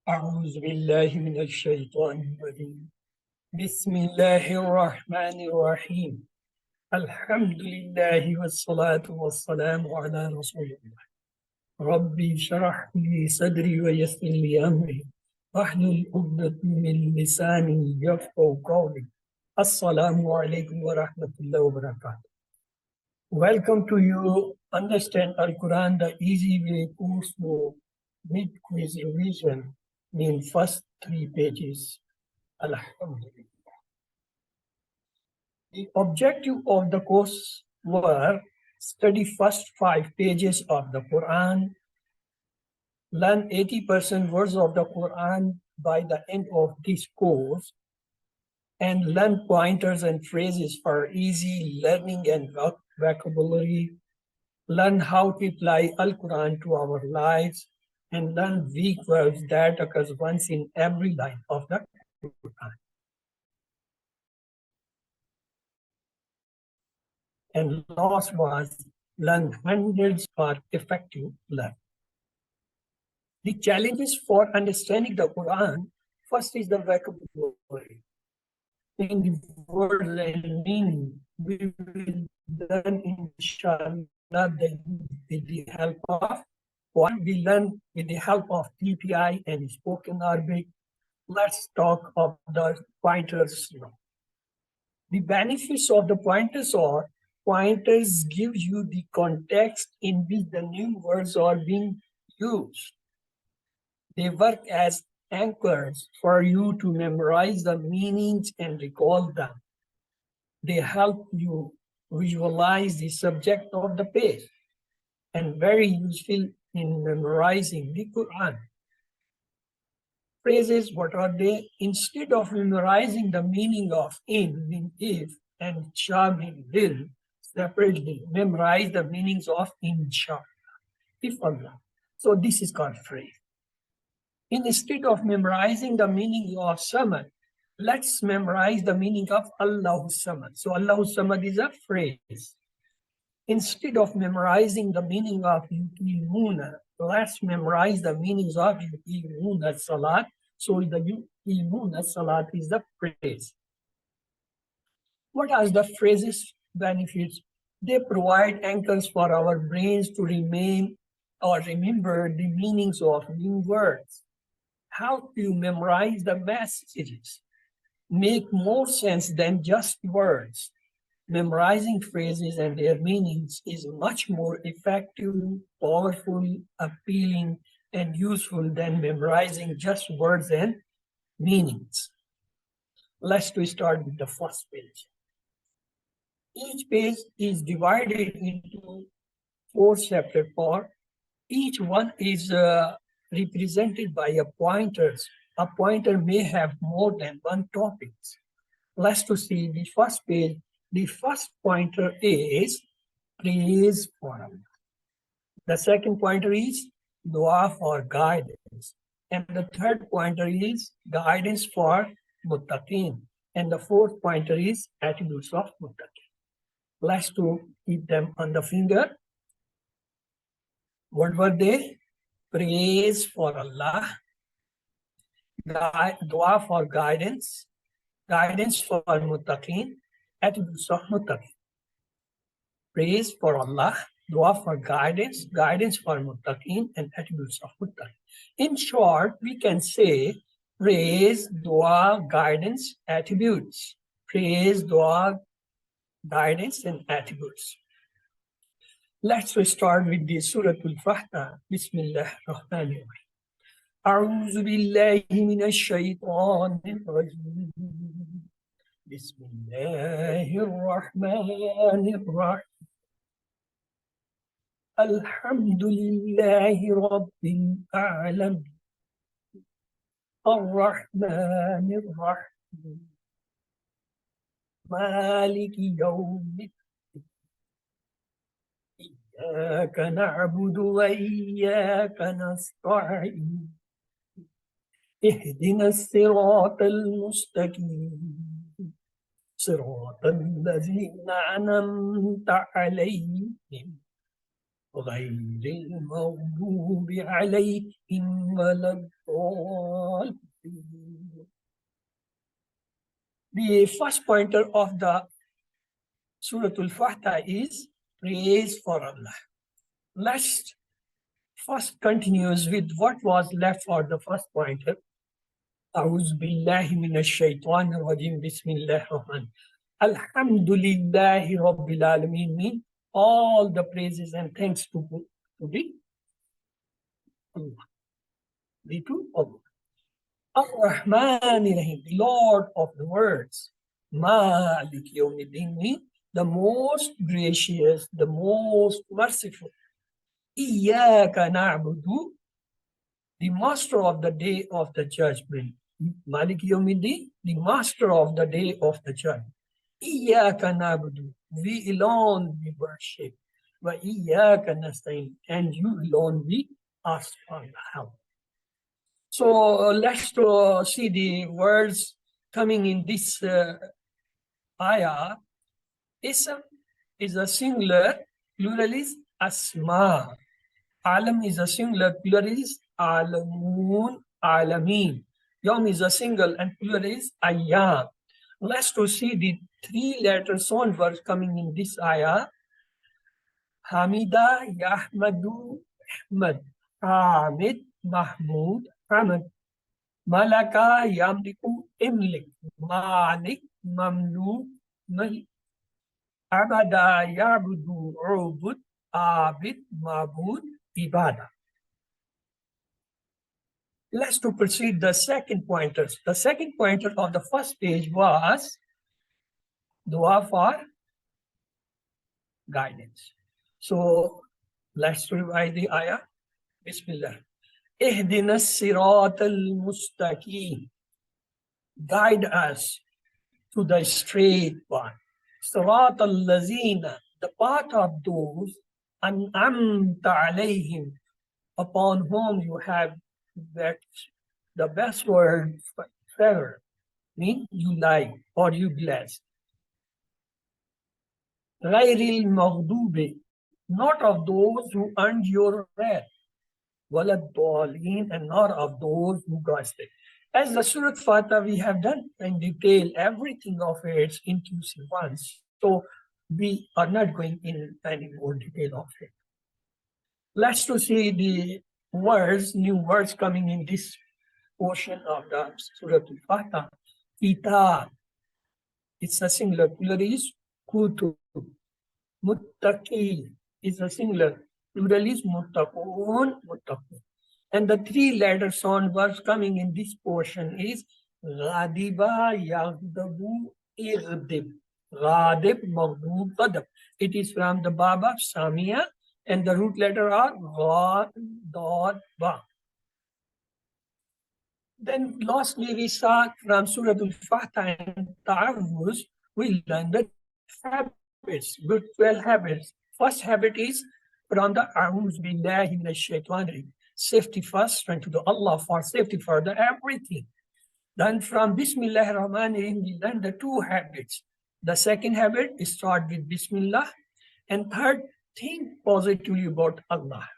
أعوذ بالله من الشيطان الرجيم بسم الله الرحمن الرحيم الحمد لله والصلاة والسلام على رسول الله ربي اشرح لي صدري ويسر لي أمري واحلل عقدة من لساني يفقهوا قولي السلام عليكم ورحمة الله وبركاته. Welcome to you Understand Al-Quran the Easy Way course for mid-quiz revision in first 3 pages. Alhamdulillah. The objective of the course were study first 5 pages of the Quran, learn 80% words of the Quran by the end of this course, and learn pointers and phrases for easy learning and vocabulary, learn how to apply Al-Quran to our lives, and learn weak verbs that occurs once in every line of the Quran. And last was learn hundreds for effective learning. The challenges for understanding the Quran, first is the vocabulary. In the words and meaning, we will learn inshallah with the help of what we learn with the help of TPI and spoken Arabic. Let's talk of the pointers now. The benefits of the pointers are pointers give you the context in which the new words are being used. They work as anchors for you to memorize the meanings and recall them. They help you visualize the subject of the page and very useful in memorizing the Quran. Phrases, what are they? Instead of memorizing the meaning of in, if, and shall, will, separately, memorize the meanings of inshallah, if Allah. So this is called phrase. Instead of memorizing the meaning of Samad, let's memorize the meaning of Allahu Samad. So Allahu Samad is a phrase. Instead of memorizing the meaning of Yuqimuna, let's memorize the meanings of Yuqimuna Salat. So the Yuqimuna Salat is the phrase. What are the phrases' benefits? They provide anchors for our brains to remain or remember the meanings of new words. How to memorize the messages make more sense than just words. Memorizing phrases and their meanings is much more effective, powerful, appealing, and useful than memorizing just words and meanings. Let's start with the first page. Each page is divided into 4 separate parts. Each one is represented by a pointer. A pointer may have more than one topic. Let's see the first page. The first pointer is praise for Allah. The second pointer is dua for guidance. And the third pointer is guidance for muttaqin. And the fourth pointer is attributes of muttaqin. Let's keep them on the finger. What were they? Praise for Allah, dua for guidance, guidance for muttaqin, attributes of muttaqin. Praise for Allah, dua for guidance, guidance for muttaqin, and attributes of muttaqin. In short, we can say praise, dua, guidance, attributes. Praise, dua, guidance, and attributes. Let's start with the Surah Al-Fatiha. Bismillah ar-Rahman ar-Rahim. أعوذ بالله من الشيطان الرجيم. بسم الله الرحمن الرحيم. الحمد لله رب العالمين. الرحمن الرحيم. مالك يوم الدين. إياك نعبد وإياك نستعين. اهدنا الصراط المستقيم صراط الذين أنعمت عليهم غير المغضوب عليهم ولا الضالين. The first pointer of the Surah Al-Fatiha is praise for Allah. Let's first continues with what was left for the first pointer. أعوذ بالله من الشيطان الرجيم بسم الله الرحمن الحمد لله رب العالمين mean all the praises and thanks to be Allah. The to Allah. Ar-Rahman Rahim, the Lord of the worlds. Malik Yawmiddin mean the most gracious, the most merciful. Iyyaka na'budu, the master of the day of the judgment. Malik Yawmiddin, the master of the day of the judgment. Iyyaka na'budu, we alone we worship. Wa iyyaka nasta'in, and you alone we ask for help. So let's see the words coming in this ayah. Ism is a singular, plural is asma. Alam is a singular, plural is alamun, alameen. Yom is a single and plural is ayyam. Let's see the three-letter sound words coming in this ayah. Hamida, Yahmadu, Ahmad. Hamid, Mahmud, Hamad. Malaka, Yamliku, Imlik. Malik, Mamluk, Malik. Abada, Yabudu, Ubud, Abid, Mabud, Ibadah. Let's proceed the second pointers. The second pointer of the first page was dua for guidance. So let's revise the ayah. Bismillah. Ihdina sirat al-mustaqim. Guide us to the straight path. Sirat al-lazina, the path of those an'amta alayhim, upon whom you have that the best word favor, mean you like or you bless. Ghayril maghdubi, not of those who earned your wrath. Waladdaleen, and not of those who got astray. As the Surah Fatiha, we have done in detail everything of its inclusive ones. So we are not going in any more detail of it. Let's to see the words, new words coming in this portion of the Surah Al-Fatiha. Kitab, it's a singular, plural is kutub. Muttaqi is a singular, plural is muttaqun, muttaqun. And the three-letter sound words coming in this portion is Ghadiba, Yaghdabu, Ighdib. Ghadib, Maghdub, Ghadab. It is from the Baba, Samia, and the root letter are Gha, Dad, Ba. Then lastly, we saw from Surah Al-Fatiha and Ta'awuz, we learned the habits, good 12 habits. First habit is from the A'udhu Billahi Minash Shaitanir Rajim. Safety first, turn to the Allah for safety for the everything. Then from Bismillah Rahman Rahim, we learn the two habits. The second habit is start with Bismillah, and third, think positively about Allah.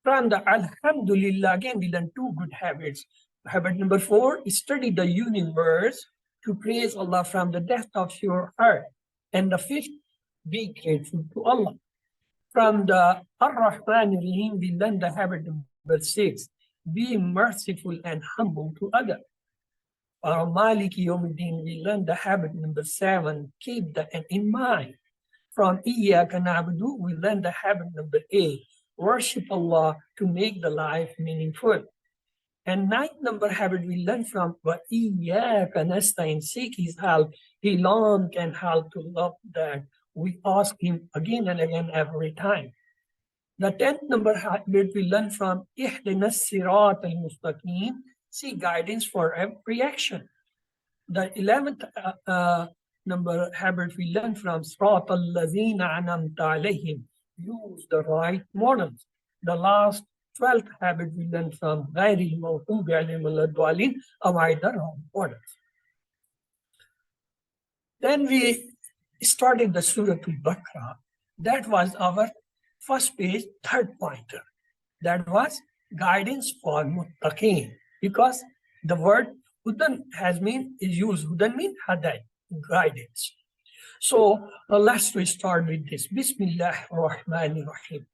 From the Alhamdulillah, again, we learn two good habits. Habit number 4 is study the universe to praise Allah from the depth of your heart. And the fifth, be grateful to Allah. From the Ar-Rahman Rahim, we learn the habit number 6, be merciful and humble to others. From Maliki Yawmiddin, we learn the habit number 7, keep the end in mind. From Iyyaka na'budu, we learn the habit number 8, worship Allah to make the life meaningful. And ninth number habit we learn from Wa iyyaka nasta'in, seek his help. He alone can help to love that. We ask him again and again every time. The 10th number habit we learn from Ihdina sirat al-mustaqim, seek guidance for every action. The 11th number habit we learn from Sirat al-lazina an'amta alayhim, use the right models. The last 12th habit we learn from Ghayril Maghdubi Alayhim Waladdaleen, avoid the wrong orders. Then we started the Surah Al-Baqarah. That was our first page, third pointer. That was guidance for muttaqeen, because the word hudan is used. Hudan means hadai, guidance. So let's start with this. Bismillah ar-Rahman ar-Rahim.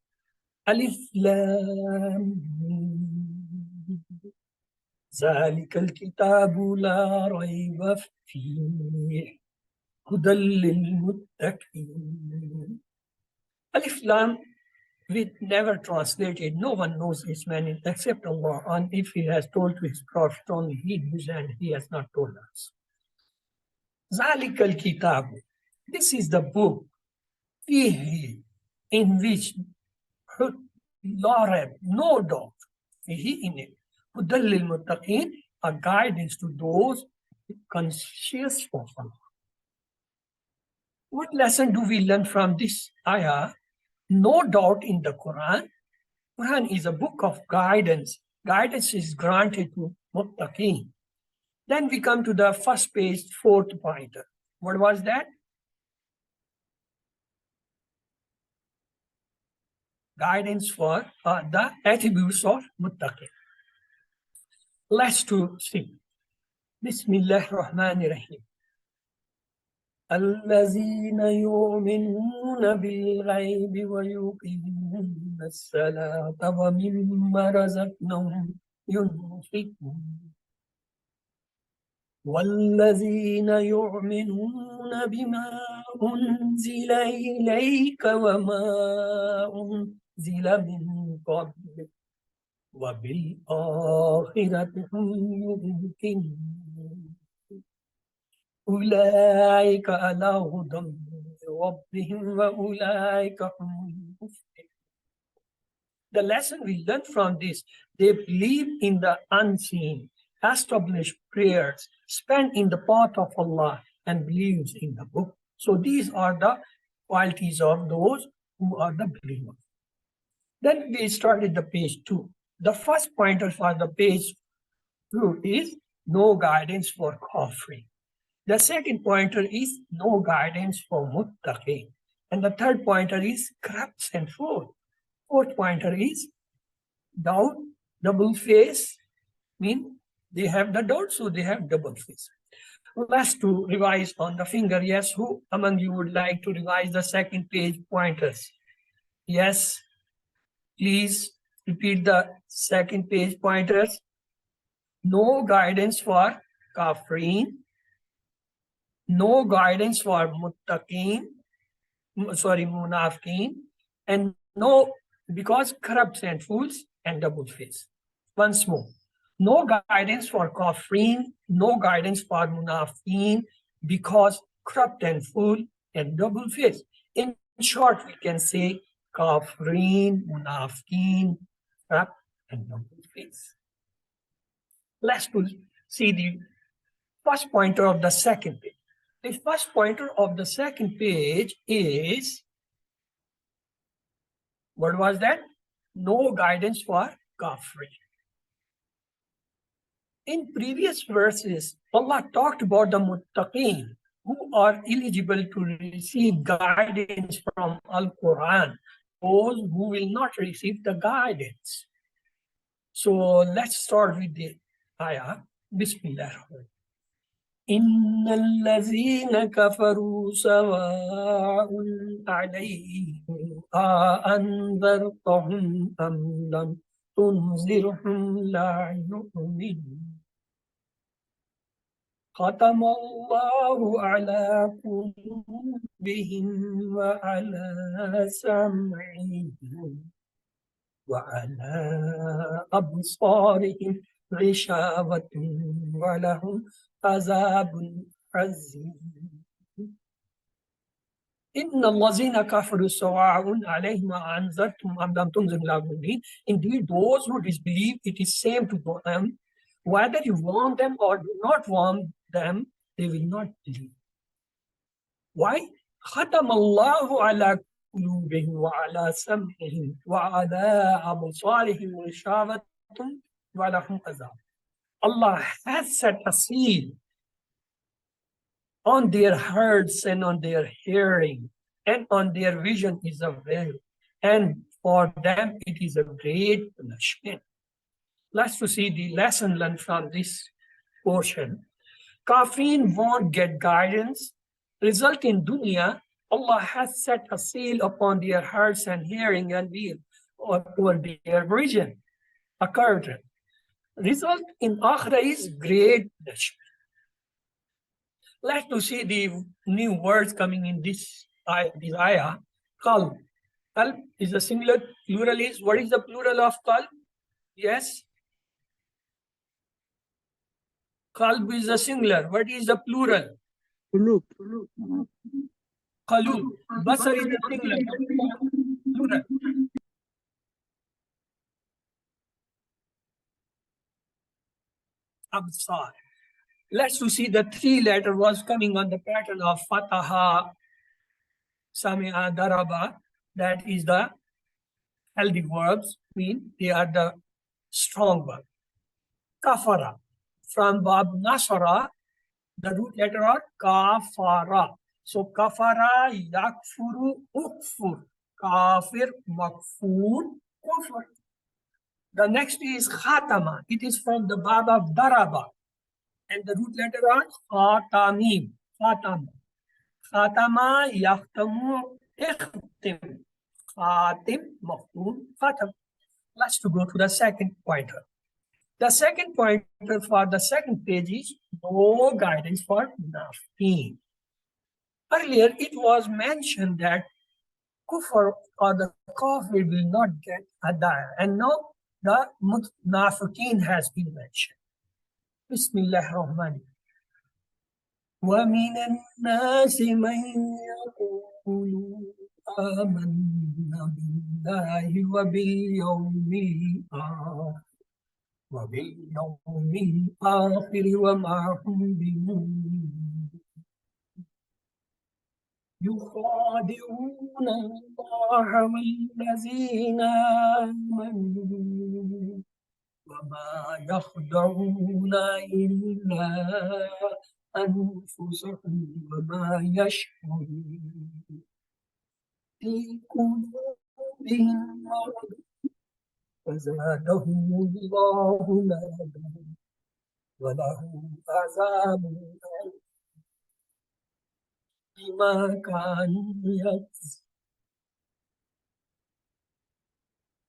Alif Lam Mim. ذلك الكتاب لا ريب فيه هدى للمتقين. Alif Lam, we never translated. No one knows its meaning except Allah. And if He has told to His Prophet, only He knows, and He has not told us. ذلك الكتاب. This is the book فيه, in which no doubt, فيه in it, هدى للمتقين, a guidance to those conscious of Allah. What lesson do we learn from this ayah? No doubt in the Quran. Quran is a book of guidance. Guidance is granted to muttaqeen. Then we come to the first page, fourth pointer. What was that? Guidance for the attributes of muttaqeen. Let's to see. Bismillah ar-Rahman ar-Rahim. الذين يؤمنون بالغيب ويقيمون الصلاة ومما رزقناهم ينفقون والذين يؤمنون بما أنزل إليك وما أنزل من قبلك وبالآخرة هم يوقنون أولئك على هدى من ربهم وأولئك هم المفلحون. The lesson we learn from this, they believe in the unseen, establish prayers, spend in the path of Allah, and believes in the book. So these are the qualities of those who are the believers. Then we started the page 2. The first pointer for the page 2 is no guidance for kafirin. The second pointer is no guidance for muttaqin. And the third pointer is corrupts and fraud. Fourth pointer is doubt, double face, mean they have the doubt, so they have double face. Let's to revise on the finger. Yes, who among you would like to revise the second page pointers? Yes, please repeat the second page pointers. No guidance for kafirin. No guidance for munafiqeen, and no, because corrupt and fools and double face. Once more, no guidance for kafirin, no guidance for munafiqeen, because corrupt and fool and double face. In short, we can say kafirin, munafiqeen, corrupt and double face. Let's see the first pointer of the second page. The first pointer of the second page is, what was that? No guidance for kafirin. In previous verses, Allah talked about the muttaqeen who are eligible to receive guidance from Al-Quran, those who will not receive the guidance. So let's start with the ayah. Bismillah. إن الذين كفروا سواء عليهم أأنذرتهم أم لم تنذرهم لا يؤمنون ختم الله على قلوبهم وعلى سمعهم وعلى أبصارهم غشاوة ولهم عذاب عظيم إن الذين كفروا سواء عليهم أنذرتهم أم لم تنذرهم لا يؤمنون. Indeed, those who disbelieve, it is same to them. Whether you warn them or do not warn them, they will not believe. Why? ختم الله على قلوبهم وعلى سمعهم وعلى أبصارهم غشاوة ولهم عذاب. Allah has set a seal on their hearts and on their hearing, and on their vision is a veil, and for them it is a great punishment. Let's to see the lesson learned from this portion. Kafirin won't get guidance. Result in dunya, Allah has set a seal upon their hearts and hearing and will over their vision. A curtain. Result in akhirah is great punishment. Let's to see the new words coming in this ayah. Qalb. Qalb is a singular, plural is, what is the plural of qalb? Yes. Qalb is a singular. What is the plural? Qulub. Qalub. Basar is the singular. Plural. Absar. Let's to see the three letter was coming on the pattern of Fataha, Sami'a, Daraba. That is the healthy verbs, mean they are the strong verbs. Kafara. From Bab Nasara, the root letter are Kafara. So Kafara, Yakfuru, Ukfur. Kafir, Makfur, Kufr. The next is Khatama. It is from the Bab of Daraba. And the root letter are Khatamim. Khatam. Khatama, Yahtamu, Ikhtim. Khatim, Maftum, Khatam. Let's to go to the second pointer. The second pointer for the second page is no guidance for Munafiqeen. Earlier, it was mentioned that Kufr or the Kafir will not get Hidayah. And now the Munafiqeen has been mentioned. Bismillah ar-Rahman. وَمِنَ النَّاسِ مَنْ يَقُولُ آمَنَّا بِاللَّهِ وَبِالْيَوْمِ الْآخِرِ وَبِالْيَوْمِ الْآخِرِ وَمَا هُمْ بِمُؤْمِنِينَ يُخَادِعُونَ اللَّهَ وَالَّذِينَ آمَنُوا وَمَا يَخْدَعُونَ إِلَّا أَنفُسَهُمْ وَمَا يَشْعُرُونَ فِي قُلُوبِهِم مَّرَضٌ فزادهم الله مرضا ولهم عذاب بما كانوا يكسبون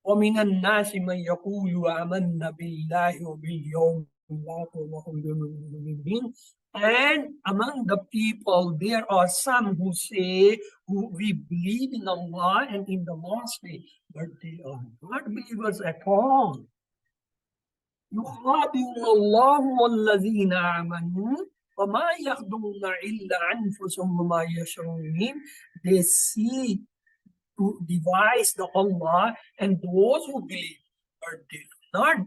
ومن الناس من يقول آمنا بالله وباليوم الآخر وهم بمؤمنين. And among the people, there are some who say, we believe in Allah and in the last day, but they are not believers at all. يخادعون الله والذين آمنوا وما يخدعون إلا أنفسهم وما يشعرون. They see to devise the Allah and those who believe, but they do not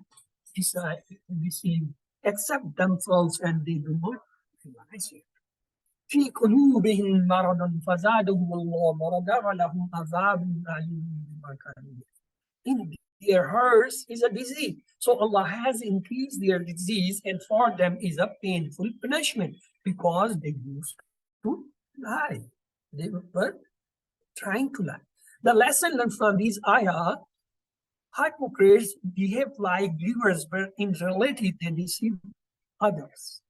deceive except themselves, and they do not realize it. في قلوبهم مرض فزادهم الله مرضا ولهم عذاب أليم بما كانوا يكفرون. In their hearts is a disease, so Allah has increased their disease, and for them is a painful punishment because they used to lie. They were trying to lie. The lesson learned from these ayah: hypocrites behave like believers, but in reality they deceive others.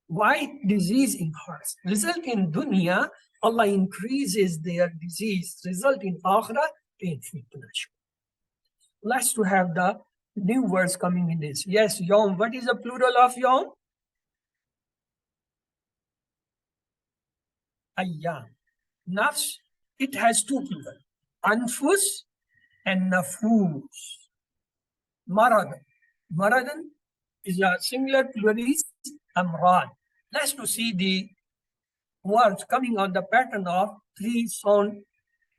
Why disease in hearts? Result in dunya, Allah increases their disease. Result in akhirah, painful punishment. Let's to have the new words coming in this. Yes, yom. What is the plural of yom? Ayyam. Nafs, it has two plural. Anfus and nafus. Marad. Maradan is a singular plural is amrad. Let's to see the words coming on the pattern of three sound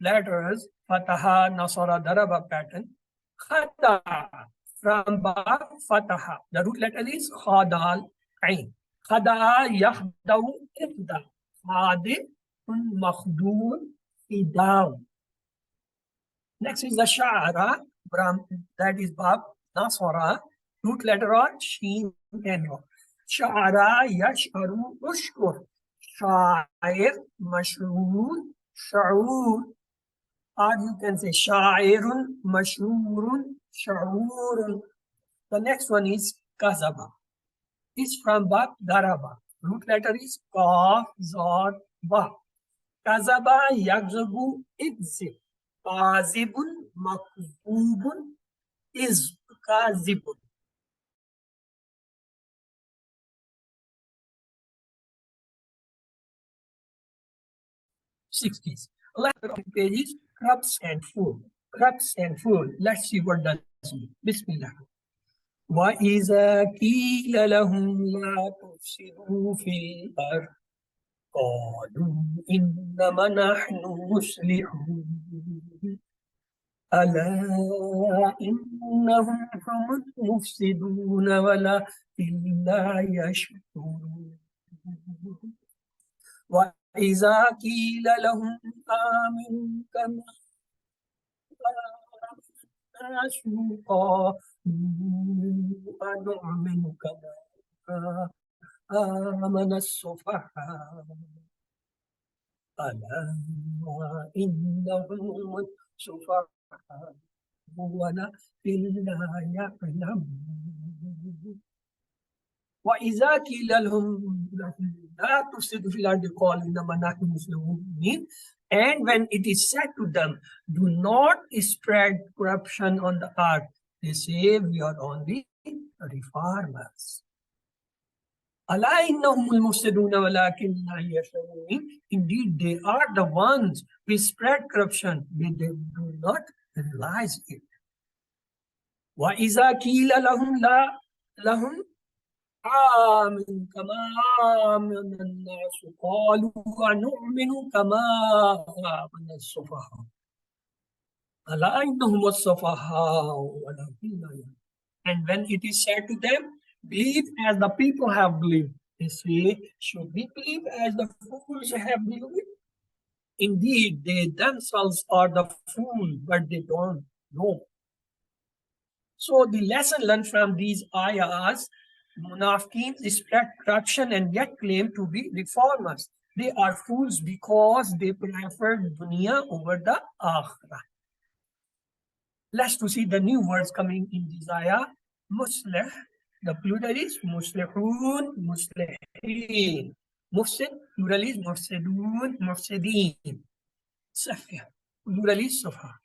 letters, Fataha, Nasara, Daraba pattern. Khada, from Ba, Fataha. The root letter is Khadal, Ain. Khada, Yahdau, Iqda. Khadi, Makhdun, Idaw. Next is the Sha'ara, that is Bab, Nasara. Root letter are Sheen and Ra. Sha'ara, Yash'aru, Ushkur. Sha'ir, Mash'ur, Sha'ur. Or you can say sha'irun, mashhurun, sha'urun. The next one is kazaba. It's from bab daraba. Root letter is kaf, zod, ba. Kazaba, yagzabu, idzib. Kazibun, makzubun, is kazibun. 60s. Last page is crops and food. Crops and food. Let's see what does it mean. Bismillah. وَإِذَا قِيلَ لَهُمْ لَا تُفْسِدُوا فِي الْأَرْضِ قَالُوا إِنَّمَا نَحْنُ مُصْلِحُونَ أَلَا إِنَّهُمْ هُمُ الْمُفْسِدُونَ وَلَكِنْ لَا يَشْعُرُونَ وَإِذَا قِيلَ لَهُمْ آمِنُوا كَمَا النَّاسُ قَالُوا أَنُؤْمِنُ كَمَا آمَنَ السُّفَهَاءُ أَلَا إِنَّهُمْ السُّفَهَاءُ وَلَكِنْ لَا يَعْلَمُونَ وَإِذَا قِيلَ لَهُمْ لَا تُفْسِدُوا فِي الْأَرْضِ قَالُوا إِنَّمَا نَحْنُ مُصْلِحُونَ. And when it is said to them, do not spread corruption on the earth, they say we are only reformers. أَلَا إِنَّهُمُ الْمُفْسِدُونَ وَلَكِنْ لَا يَشْعُرُونَ. Indeed, they are the ones who spread corruption, but they do not realize it. وَإِذَا قِيلَ لَهُمْ آمن كما آمن الناس قالوا ونؤمن كما آمن السفهاء ألا إنهم السفهاء ولكن لا يعلمون. And when it is said to them, believe as the people have believed, they say, should we believe as the fools have believed? Indeed, they themselves are the fools, but they don't know. So the lesson learned from these ayahs, Munafiqeen spread corruption and yet claim to be reformers. They are fools because they prefer dunya over the akhirah. Let's to see the new words coming in this ayah. Muslih, the plural is muslihun, muslihin. Mufsid, plural is mufsidun, mufsidin. Safia, plural is safa.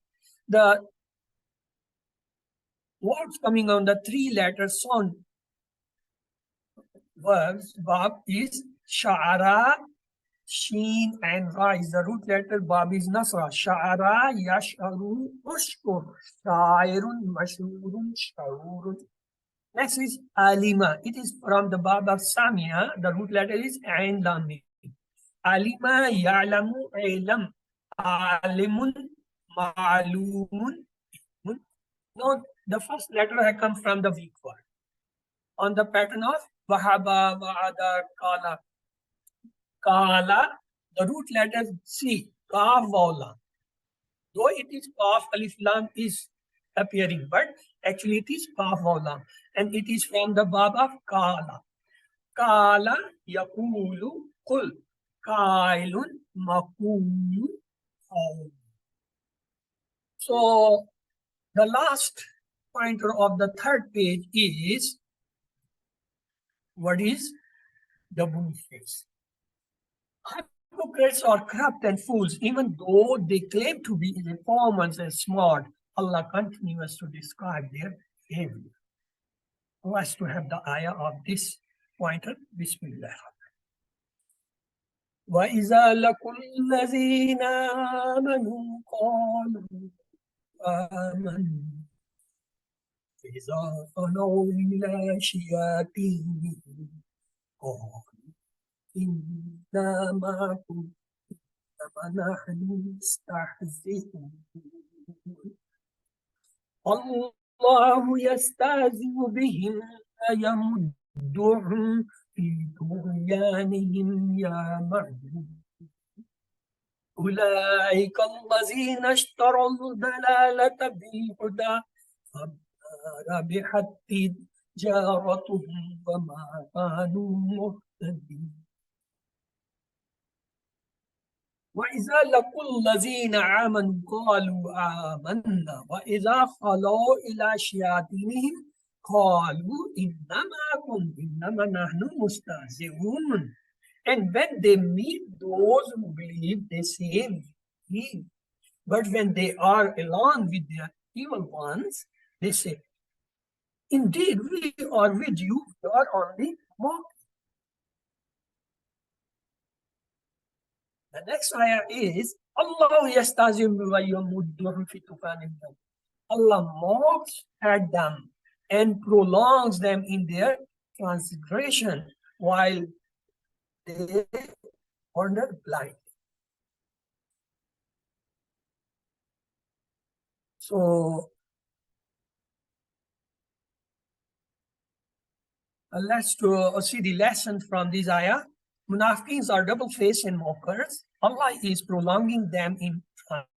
The words coming on the three-letter sound verbs, bab is sha'ara, sheen, and ra is the root letter. Bab is nasra. Sha'ara, yash'aru, ushkur, sha'irun, mashurun, sha'urun. Next is alima. It is from the bab of samia. The root letter is ain lam. Alima, ya'lamu, ilam, alimun, ma'lumun. Now, the first letter has come from the weak word. On the pattern of Wahaba, Wa'ada, Kala. Kala, the root letter C, Kaf, Wawla. Though it is Kaf, Alif, Lam is appearing, but actually it is Kaf, Wawla. And it is from the Bab of Kala. Kala, Yakulu, Kul. Kailun, Makulu, Kail. So, the last pointer of the third page is, what is the boniface? Hypocrites are corrupt and fools, even though they claim to be reformers and smart. Allah continues to describe their behavior. Who has to have the ayah of this pointer? Bismillah. وَإِذَا لَقُوا الَّذِينَ آمَنُوا قَالُوا آمَنُوا إِذَا خَلَوْا إِلَى شَيَاطِينِهِمْ قَالُوا إِنَّا مَعَكُمْ إِنَّمَا نَحْنُ مُسْتَهْزِئُونَ اللَّهُ يَسْتَهْزِئُ بِهِمْ وَيَمُدُّهُمْ في طغيانهم يعمهون أولئك الذين اشتروا الضلالة بالهدى فما ربحت تجارتهم وما كانوا مهتدين. وإذا لقوا الذين آمنوا قالوا آمنا وإذا خلوا إلى شياطينهم قالوا إنما نحن مستهزئون. And when they meet those who believe, they say, we. But when they are alone with their evil ones, they say, indeed, we are with you, we are only mocking. The next ayah is Allah yastazim wa yamudduhum fi tufanihim. Allah mocks at them and prolongs them in their transgression while they wander blind. So let's see the lesson from this ayah. Munafiqins are double-faced and mockers. Allah is prolonging them in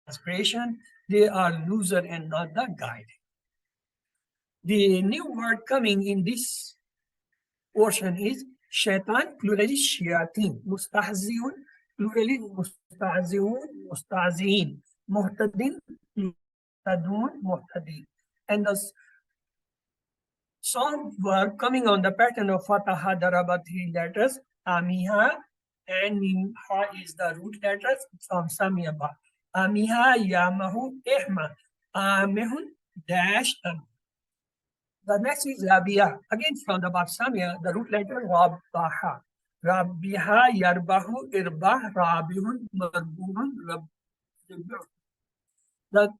transgression. They are loser and not the guide. The new word coming in this portion is shaitan, plural is shayateen. Mustahziun, plural is mustahziun, mustahziin. Muhtadin, muhtadun, muhtadin. And the sound verb coming on the pattern of Fataha, Daraba, 3 letters, Amiha, and Mimha is the root letters from Samiyaba. Amiha, Yamahu, Ehma, Amehun, dash, Am. The next is Rabia, again from the Bab Samia, the root letter Rabbaha. Rabbiha, Yarbahu, Irbah, Rabihun, Marbuhun, Rabbihu. The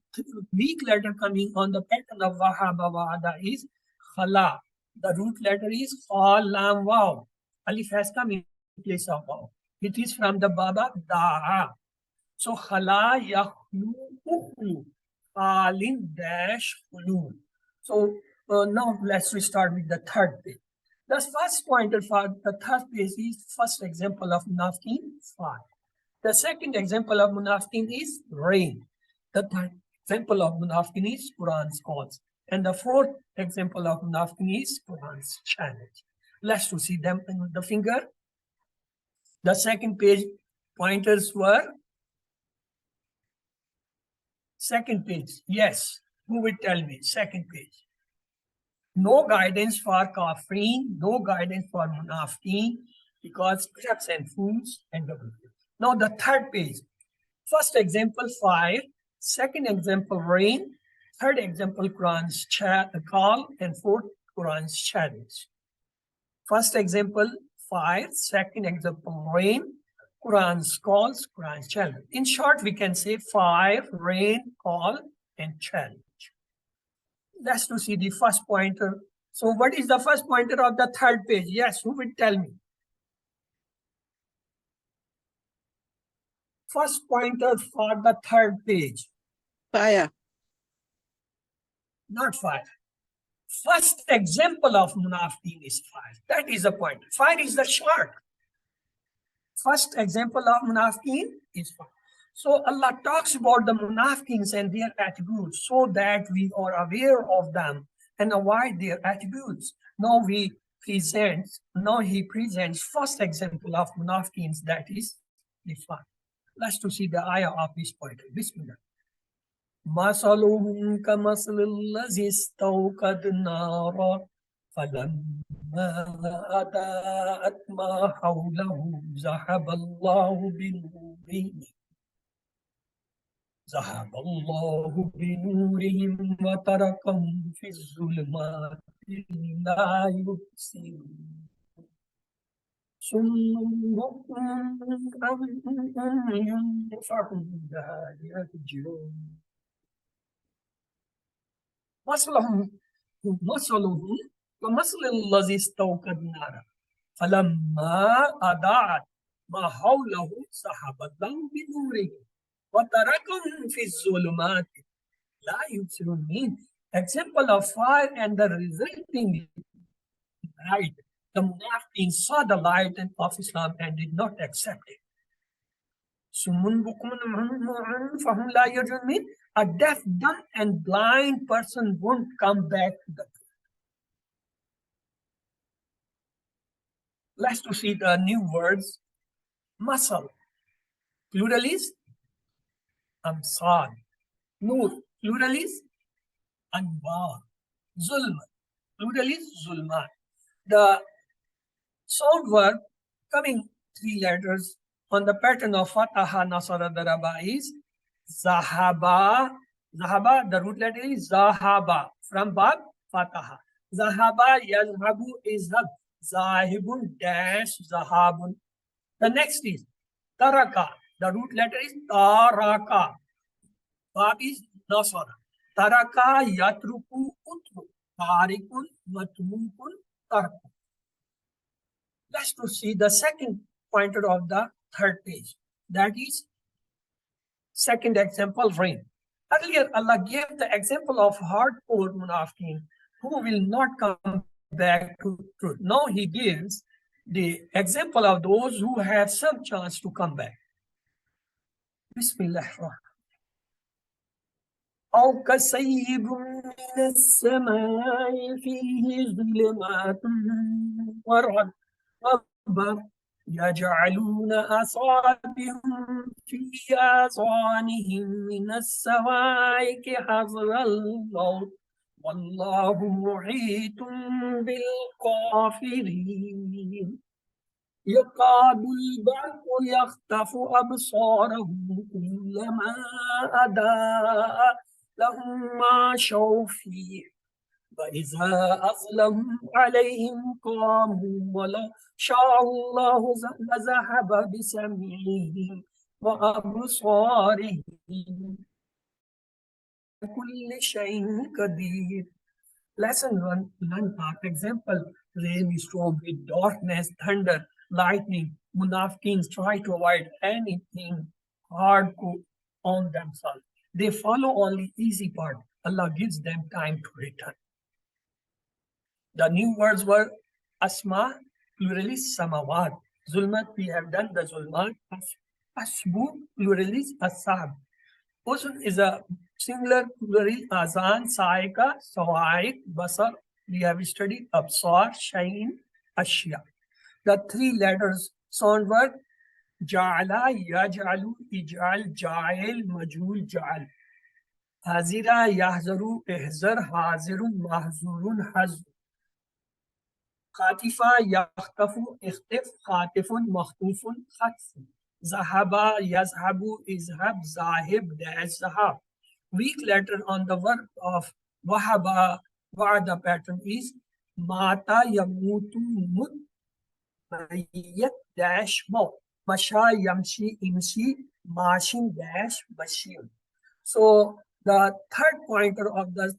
weak letter coming on the pattern of Wahaba Wada is Khala. The root letter is Kha Lam Waw. Alif has come in place of Waw. It is from the Baba Da'a. So Khala Yakhlu Ukhlu. Khalin dash Khulu. So now let's restart with the third page. The first pointer for the third page is first example of Munafiqin 5. The second example of Munafiqin is rain. The third example of Munafiqin is Quran's calls. And the fourth example of Munafiqin is Quran's challenge. Let's to see them in the finger. The second page pointers were second page. Yes, who will tell me? Second page. No guidance for Kafirin, no guidance for Munafiqin, because traps and fools and double. Now the third page. First example 5, second example rain, third example Quran's call, and fourth Quran's challenge. First example 5, second example rain, Quran's calls, Quran's challenge. In short, we can say 5, rain, call, and challenge. Let's to see the first pointer. So what is the first pointer of the third page? Yes, who will tell me? First pointer for the third page. Fire. Not 5. First example of Munafiqin is 5. That is the point. 5 is the short. First example of Munafiqin is 5. So Allah talks about the Munafiqins and their attributes so that we are aware of them and avoid their attributes. Now he presents first example of Munafiqins, that is the 5. Let's to see the ayah of this pointer. Bismillah. مثلهم كمثل الذي استوقد نارا فلما أضاءت ما حوله ذهب الله بنورهم وتركهم في الظلمات لا يبصرون صم بكم عمي فهم لا يرجعون مثلهم كمثل الذي استوقد نارا فلما أضاءت ما حوله ذهب الله بنورهم وتركهم في الظلمات لا يبصرون. Example of fire and the resulting light. The Munafiqin saw the light of Islam and did not accept it. A deaf, dumb, and blind person won't come back to the truth. Let's to see the new words. Masal, plural is amsal. Nur, plural is anwar. Zulm, plural is zulman. The sound verb coming three letters on the pattern of fataha nasara daraba is zahaba. Zahaba, the root letter is zahaba. From bab, fataha. Zahaba, yazhabu is hab. Zahibun dash zahabun. The next is taraka. The root letter is taraka. Bab is nasara. Taraka yatruku utru. Tarikun matrukun tarku. Let's proceed the second pointer of the third page. That is second example, rain. Earlier, Allah gave the example of hardcore munafiqeen who will not come back to truth. Now He gives the example of those who have some chance to come back. Bismillah. أو كصيب من السماء فيه ظلمات ورعد وبرق يجعلون أصابعهم في آذانهم من الصواعق حذر الموت والله محيط بالكافرين يكاد البرق يخطف أبصارهم كلما أضاء لهم مشوا فيه وإذا أظلم عليهم قاموا ولو شاء الله لذهب بسمعهم وأبصارهم كل شيء قدير. Lesson 1, learn part. Example, rain, storm with darkness, thunder, lightning. Munafiqeens try to avoid anything hard on themselves. They follow only easy part. Allah gives them time to return. The new words were asma, plural is samawat. Zulmat, we have done the zulmat. Asbu, plural is asab. Uzun is a singular plural, azan, saika, sawaik, basar. We have studied absar, shain, ashya. The three letters sound word ja'ala, yaj'alu, ij'al, ja'il, majul, ja'al. Hazira, yahzaru, ihzar, hazirun, mahzurun, hazr. Khatifa, yakhtafu, ikhtif, khatifun, makhtufun, khatf. Zahaba, yazhabu, izhab, zahib, dash, zahab. Weak letter on the verb of wahaba, the pattern is mata, yamutu, mut, mayyat, dash, mo. Masha, yamshi, imshi, mashin, dash, bashir. So the third pointer of the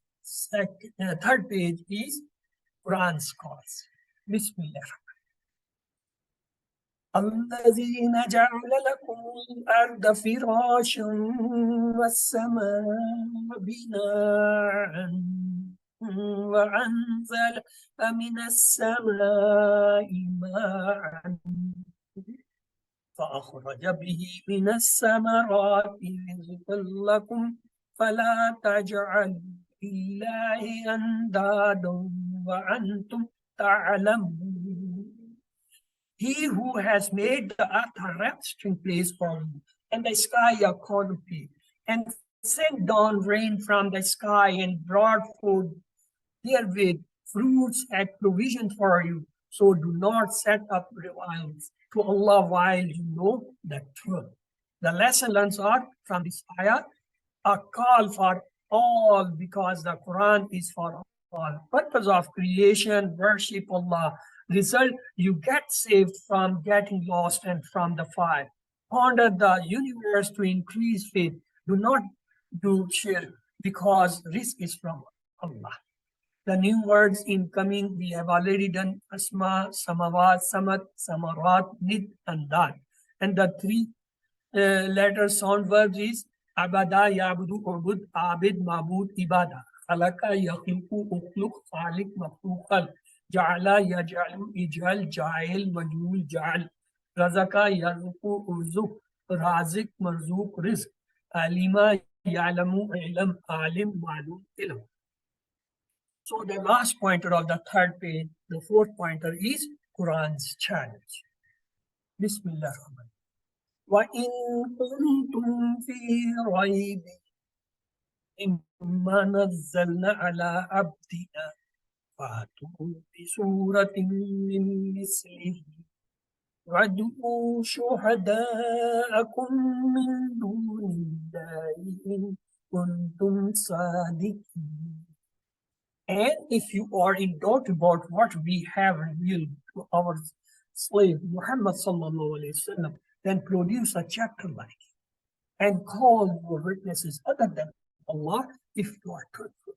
third page is Quran's cause. Bismillah. الذين جعل لكم الأرض فراشا والسماء بناء وأنزل من السماء ماء فأخرج به من الثمرات رزقا لكم فلا تجعلوا لله أندادا وأنتم تعلمون. He who has made the earth a resting place for you, and the sky a canopy, and sent down rain from the sky and brought forth therewith fruits and provision for you. So do not set up reviles to Allah while you know the truth. The lesson learned are from this ayah a call for all because the Quran is for all. Purpose of creation, worship Allah. Result, you get saved from getting lost and from the fire. Ponder the universe to increase faith. Do not do shirk because risk is from Allah. The new words incoming, we have already done asma, samawat, samat, samarat, nid, and dal. And the three letter sound verbs is abada, yabudu, ubud, abid, mabud, ibada. Khalaka, yakhluku, ukhluq, khalik, makhluqal. Ja'ala, yaj'alu, ij'al, ja'il, majul, ja'al. Razaka, yarzuku, urzuk. Razik, marzuk, rizq. Alima, ya'lamu, ilam, alim, ma'lum, ilm. So the last pointer of the third page, the fourth pointer is Quran's challenge. Bismillah. وَإِن كُنتُمْ فِي رَيْبٍ مِّمَّا نَزَّلْنَا عَلَىٰ عَبْدِنَا فَأْتُوا بِسُورَةٍ مِّن مِّثْلِهِ وَادْعُوا شُهَدَاءَكُم مِّن دُونِ اللَّهِ إِن كُنتُمْ صَادِقِينَ. And if you are in doubt about what we have revealed to our slave Muhammad sallallahu alaihi wasallam, then produce a chapter like it and call your witnesses other than Allah if you are truthful.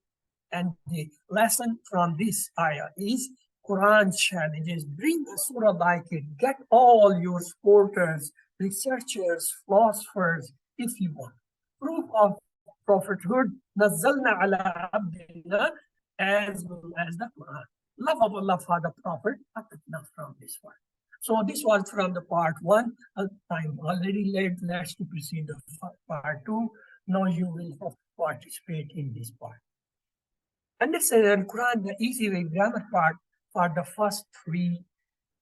And the lesson from this ayah is Quran challenges, bring a surah like it, get all your supporters, researchers, philosophers, if you want. Proof of prophethood, nazzalna ala abdina, as well as the Quran. Love of Allah for the Prophet, not from this one. So this was from the part one. I'm already late. Let's proceed to part two. Now you will participate in this part. Understand Quran, the easy way grammar part for the first 3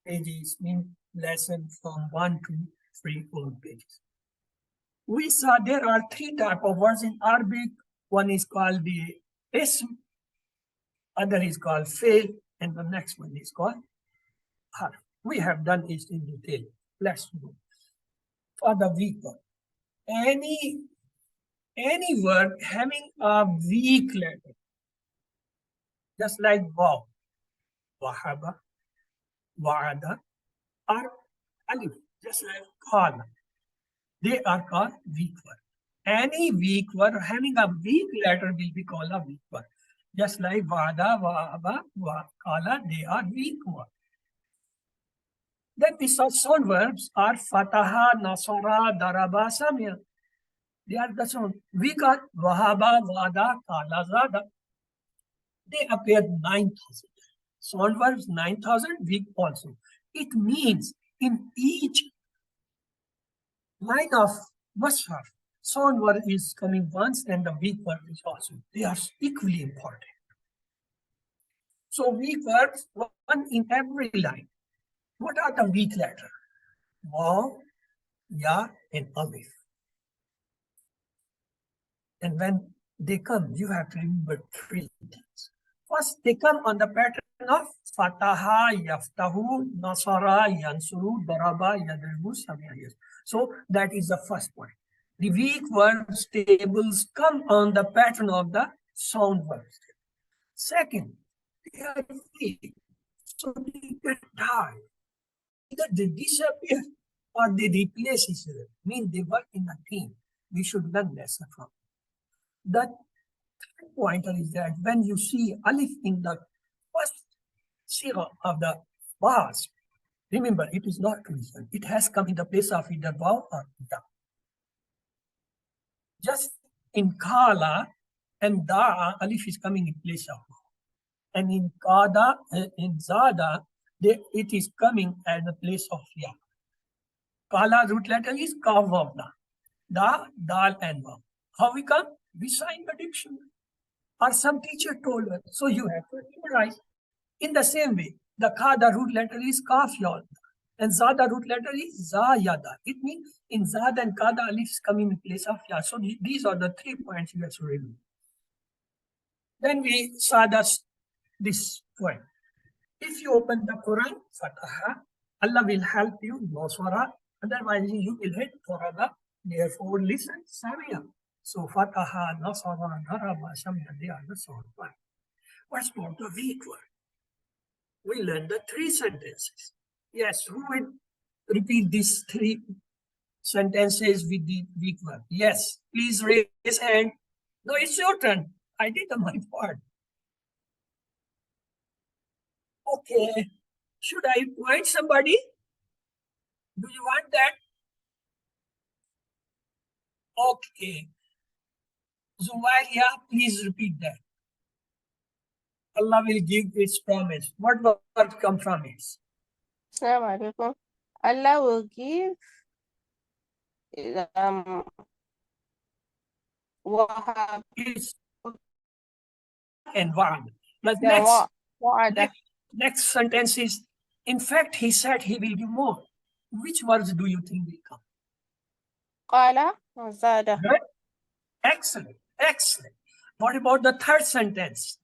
pages means lesson from 1 to 3 full pages. We saw there are 3 types of words in Arabic. One is called the ism, other is called fail, and the next one is called harf. We have done this in detail. Let's go. For the weak word, any word having a weak letter, just like waw, wahaba, wa'ada, or alif, just like qala. They are called weak word. Any weak word having a weak letter will be called a weak word. Just like wa'ada, wa'aba, qala, they are weak words. Then the sound verbs are fataha, nasara, daraba, samya. They are the sound. We got wahaba, wada, qala, zada. They appear 9,000. Sound verbs 9,000, weak also. It means in each line of mushaf, sound word is coming once and the weak word is also. They are equally important. So weak verbs, one in every line. What are the weak letters? Waw, ya, and alif. And when they come, you have to remember 3 things. First, they come on the pattern of fataha, yaftahu, nasara, yansuru, daraba, yadribu, samiyah. So that is the first point. The weak verbs tables come on the pattern of the sound verbs. Second, they are weak, so they get tired. Either they disappear or they replace each other. Mean they work in a team. We should learn lesson from. The third pointer is that when you see alif in the first sigha of the bars, remember it is not recent. It has come in the place of either vav or da. Just in kala and da, alif is coming in place of vav. And in kada, in zada, it is coming at the place of ya. Kala root letter is ka vav da. Da, dal, and vav. How we come? We sign the dictionary. Or some teacher told us, so you have to memorize. In the same way, the kada root letter is kaf yod, and zada root letter is za yada. It means in zada and kada alif is coming in place of ya. So these are the 3 points you have to remember. Then we saw this point. If you open the Quran, fataha, Allah will help you, noswara. Otherwise, you will hit farada. Therefore, listen, samia. So fataha, nasara, daraba, samia, they are the sound one. What's about the weak word? We learned the 3 sentences. Yes, who will repeat these 3 sentences with the weak word? Yes, please raise hand. No, it's your turn. I did my part. Okay. Should I invite somebody? Do you want that? Okay. Zuwaiya, please repeat that. Allah will give its promise. What word come from it? Assalamu alaikum. Allah will give wahab It's and wa'ad. But yeah, next sentence is, in fact, he said he will give more. Which words do you think will come? قال وزاد. Good. Excellent. Excellent. What about the third sentence?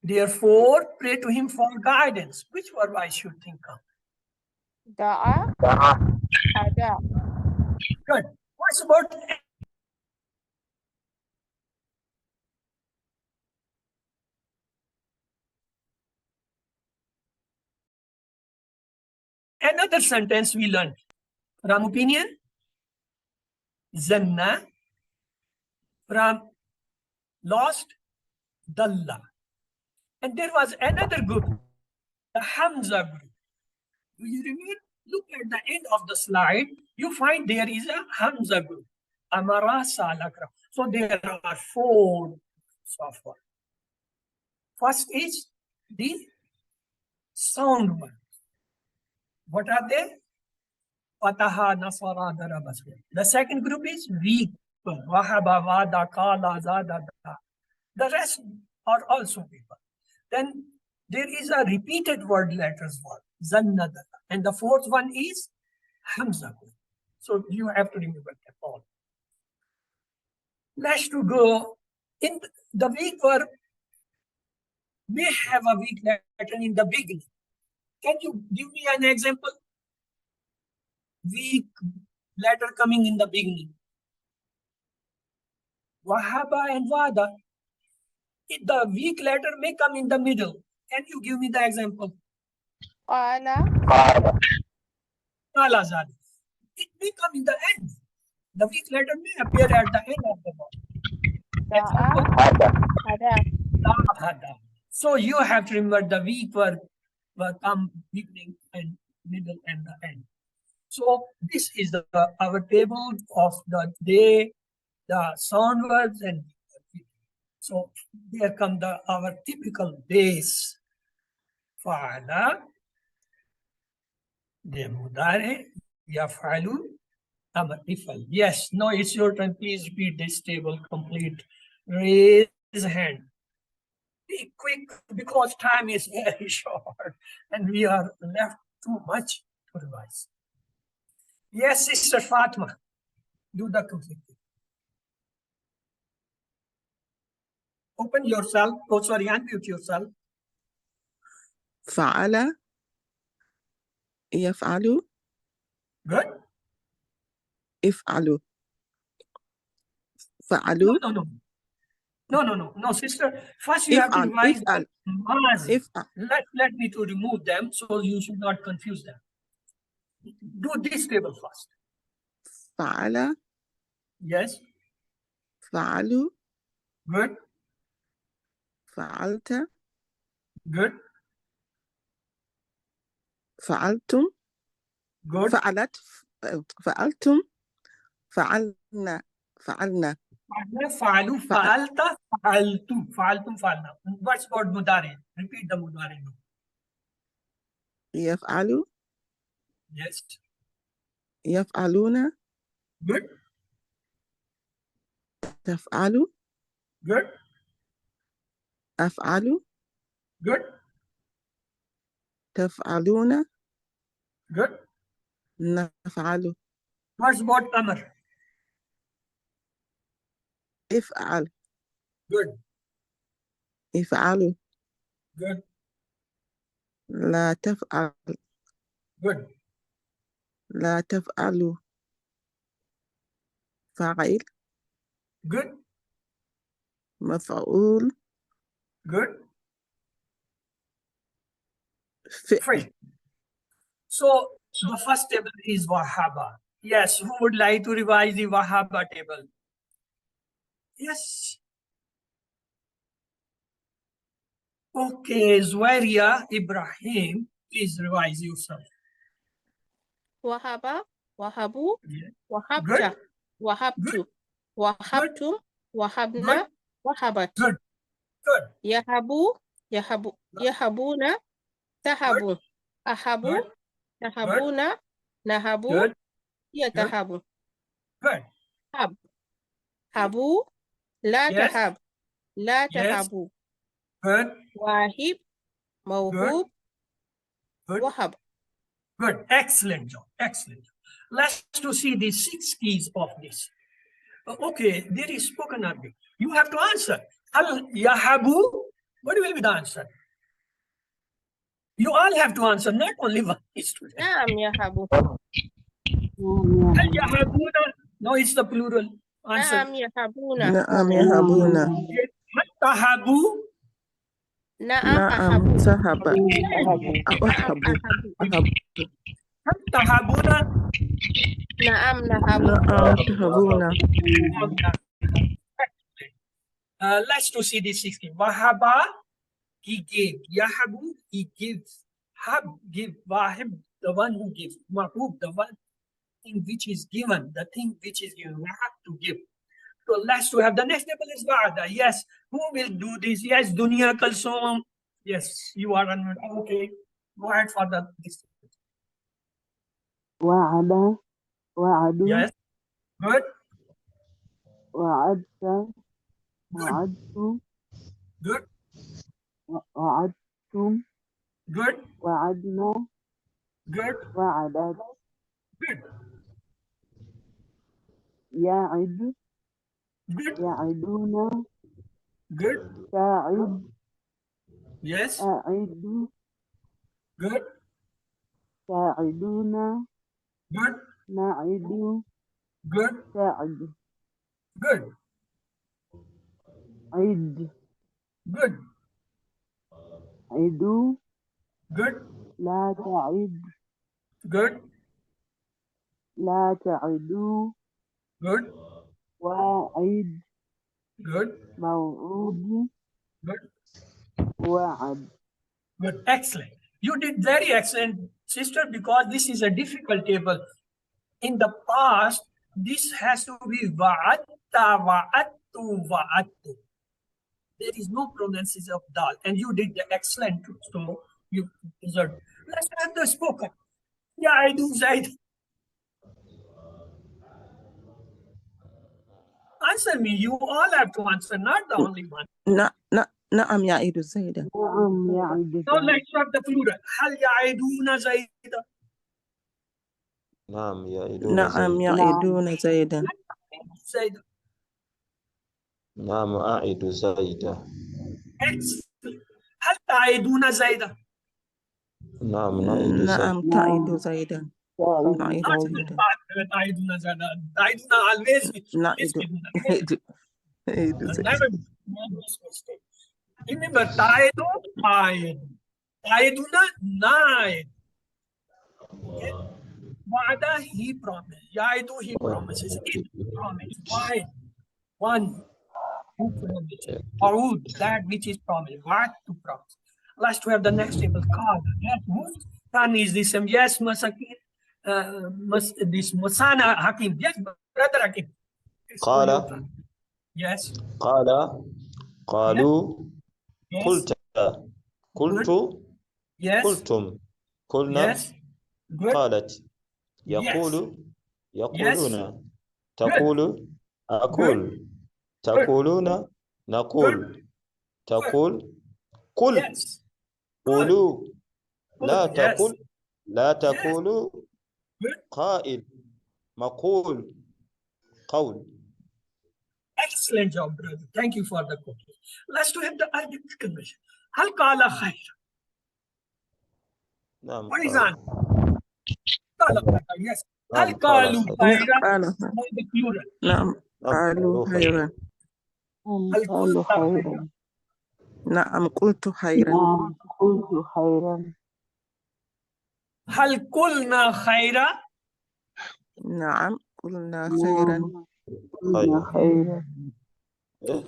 Therefore, pray to him for guidance. Which verb I should think of? دعا هدى. Good. What's about another sentence we learned? From opinion, zanna, from lost, dalla. And there was another group, the Hamza group. Do you remember? Look at the end of the slide. You find there is a Hamza group. Amara Salakra. So there are four software. First is the sound one. What are they? Fataha, Nasara, Darabasra. The second group is weak. Wahaba, Vada, Kala, Zada, Da. The rest are also people. Then there is a repeated word letters word, Zannada. And the fourth one is Hamza. So you have to remember them all. Let's to go in the weak verb may have a weak letter in the beginning. Can you give me an example? Weak letter coming in the beginning. Wahaba and Wada. The weak letter may come in the middle. Can you give me the example? قال Kala Zada. It may come in the end. The weak letter may appear at the end of the word. دعا هدى. So you have to remember the weak verb will come beginning and middle and the end. So this is our table of the day, the sound verbs and so here come our typical days. Fa'ala, de mudare, yaf'alu, amr ifal. Yes, no, it's your turn. Please repeat this table complete. Raise hand. Be quick because time is very short and we are left too much to revise. Yes, Sister Fatma, do the complete. Open yourself. Oh, sorry, unmute yourself. فعل يفعل Good. افعلوا فعلوا No, sister. First, you have to افعل revise افعل Mazi. افعل Let me to remove them so you should not confuse them. Do this table first. فعل Yes. فعلوا Good. فعلت Good. فعلتم Good. فعلت فعلتم فعلنا فعلنا فعلوا فعلت فعلتم فعلتم فعلنا. What's about mudari? Repeat the mudari. يفعل Yes. يفعلون Good. تفعل Good. أفعل Good. تفعلون Good. نفعل What's about amr? افعل Good. افعلوا Good. لا تفعل Good. لا تفعلوا فاعل Good. مفعول Good. فعل. So the first table is Wahaba. Yes, who would like to revise the Wahaba table? Yes. Okay, Zuairia Ibrahim, please revise yourself. وهب وهبوا Yeah. وهبت Good. وهبت Good. وهبتم وهبنا Good. وهبت Good. Good. يهبوا يهبون تهبوا أهبوا Good. تهبون نهبوا Good. يتهبوا Good. هب هبوا لا Yes. تهب لا Yes. تهبوا Good. واهب موهوب Good. وهب. Good. Excellent job. Excellent. Let's to see the 6 keys of this. Okay, there is spoken Arabic. You have to answer. Al yahabu. What will be the answer? You all have to answer, not only one student. نعم يهب. Al yahabuna. No, it's the plural answer. نعم يهبون. نعم يهبون. Hal tahabu. نعم نعم أحب. سحب أو نعم أحب أحب. Hal tahabuna. نعم نهب. نعم تهبون. Let's to see this 16. Wahaba, he gave. Yahabu, he gives. Hab, give. Wahib, the one who gives. Mahbub, the one thing which is given. The thing which is given. Wahab, to give. So let's to have the next table is Wa'ada. Yes. Who will do this? Yes. Dunya Kalsum. Yes. You are on. Okay. Go ahead for the this. وعد وعدوا Yes. Good. وعدت Good. وعدت Good. وعدتم Good. وعدنا Good. وعدت Good. يعد Good. يعدون Good. ساعد Yes. أعد Good. ساعدون Good. نعد Good. ساعد Good. عد Good. عدوا Good. لا تعد Good. لا تعدوا Good. واعد Good. موعود Good. وعد. Good. Excellent. You did very excellent, sister, because this is a difficult table. In the past, this has to be wa'atta, wa'attu, wa'attu. There is no pronunciation of dal, and you did the excellent. So you deserve. Let's have the spoken. Yeah, I do, Zaid. Answer me. You all have to answer, not the only one. نعم يعيد زيدا. نعم يعد Now let's have the plural. هل يعيدون زيدا؟ نعم يعيدون نعم زيد. يعيدون زيدا. زيدا. نعم أعد زيد. Excellent. هل تعيدون زيدا؟ نعم نعيد زيد. نعم تعيد زيدا. نعيد Not زيدا. تعيدون زيدا. تعيدون always. نعيد نعيد زيدا. Never make this mistake. Remember, taidu, taid. Taiduna, naid. Okay? Wa'ada, he promised. Yaidu, he promises. It promise. Why? One, who promises. Arud, that which is promised. What to promise. Last we have the next table. Qad. Yes, whose son is this? Yes, Masakin. This Musana Hakim. Yes, brother Hakim. قال Yes. قال قالوا Yes. قلت قلت Yes. قلتم قلنا Yes. Good. قالت يقول يقولون Yes. تقول أقول تقولون نقول تقول قل Yes. قولوا لا Good. Yes. تقل لا تقولوا Good. قائل مقول قول. Excellent job, brother. Thank you for the question. Let's do have the Arabic conversion. Hal qala khair. نعم What is قال. that? Qala khair. Yes. Hal نعم قال qalu خير. khaira. قال By the plural. نعم قالوا خيرا. Hal قالوا qulta khaira. خيرا. نعم قلت خيرا. نعم قلت خيرا. Hal qulna khaira. نعم قلنا خيرا. نعم قلنا خيرا. إيه؟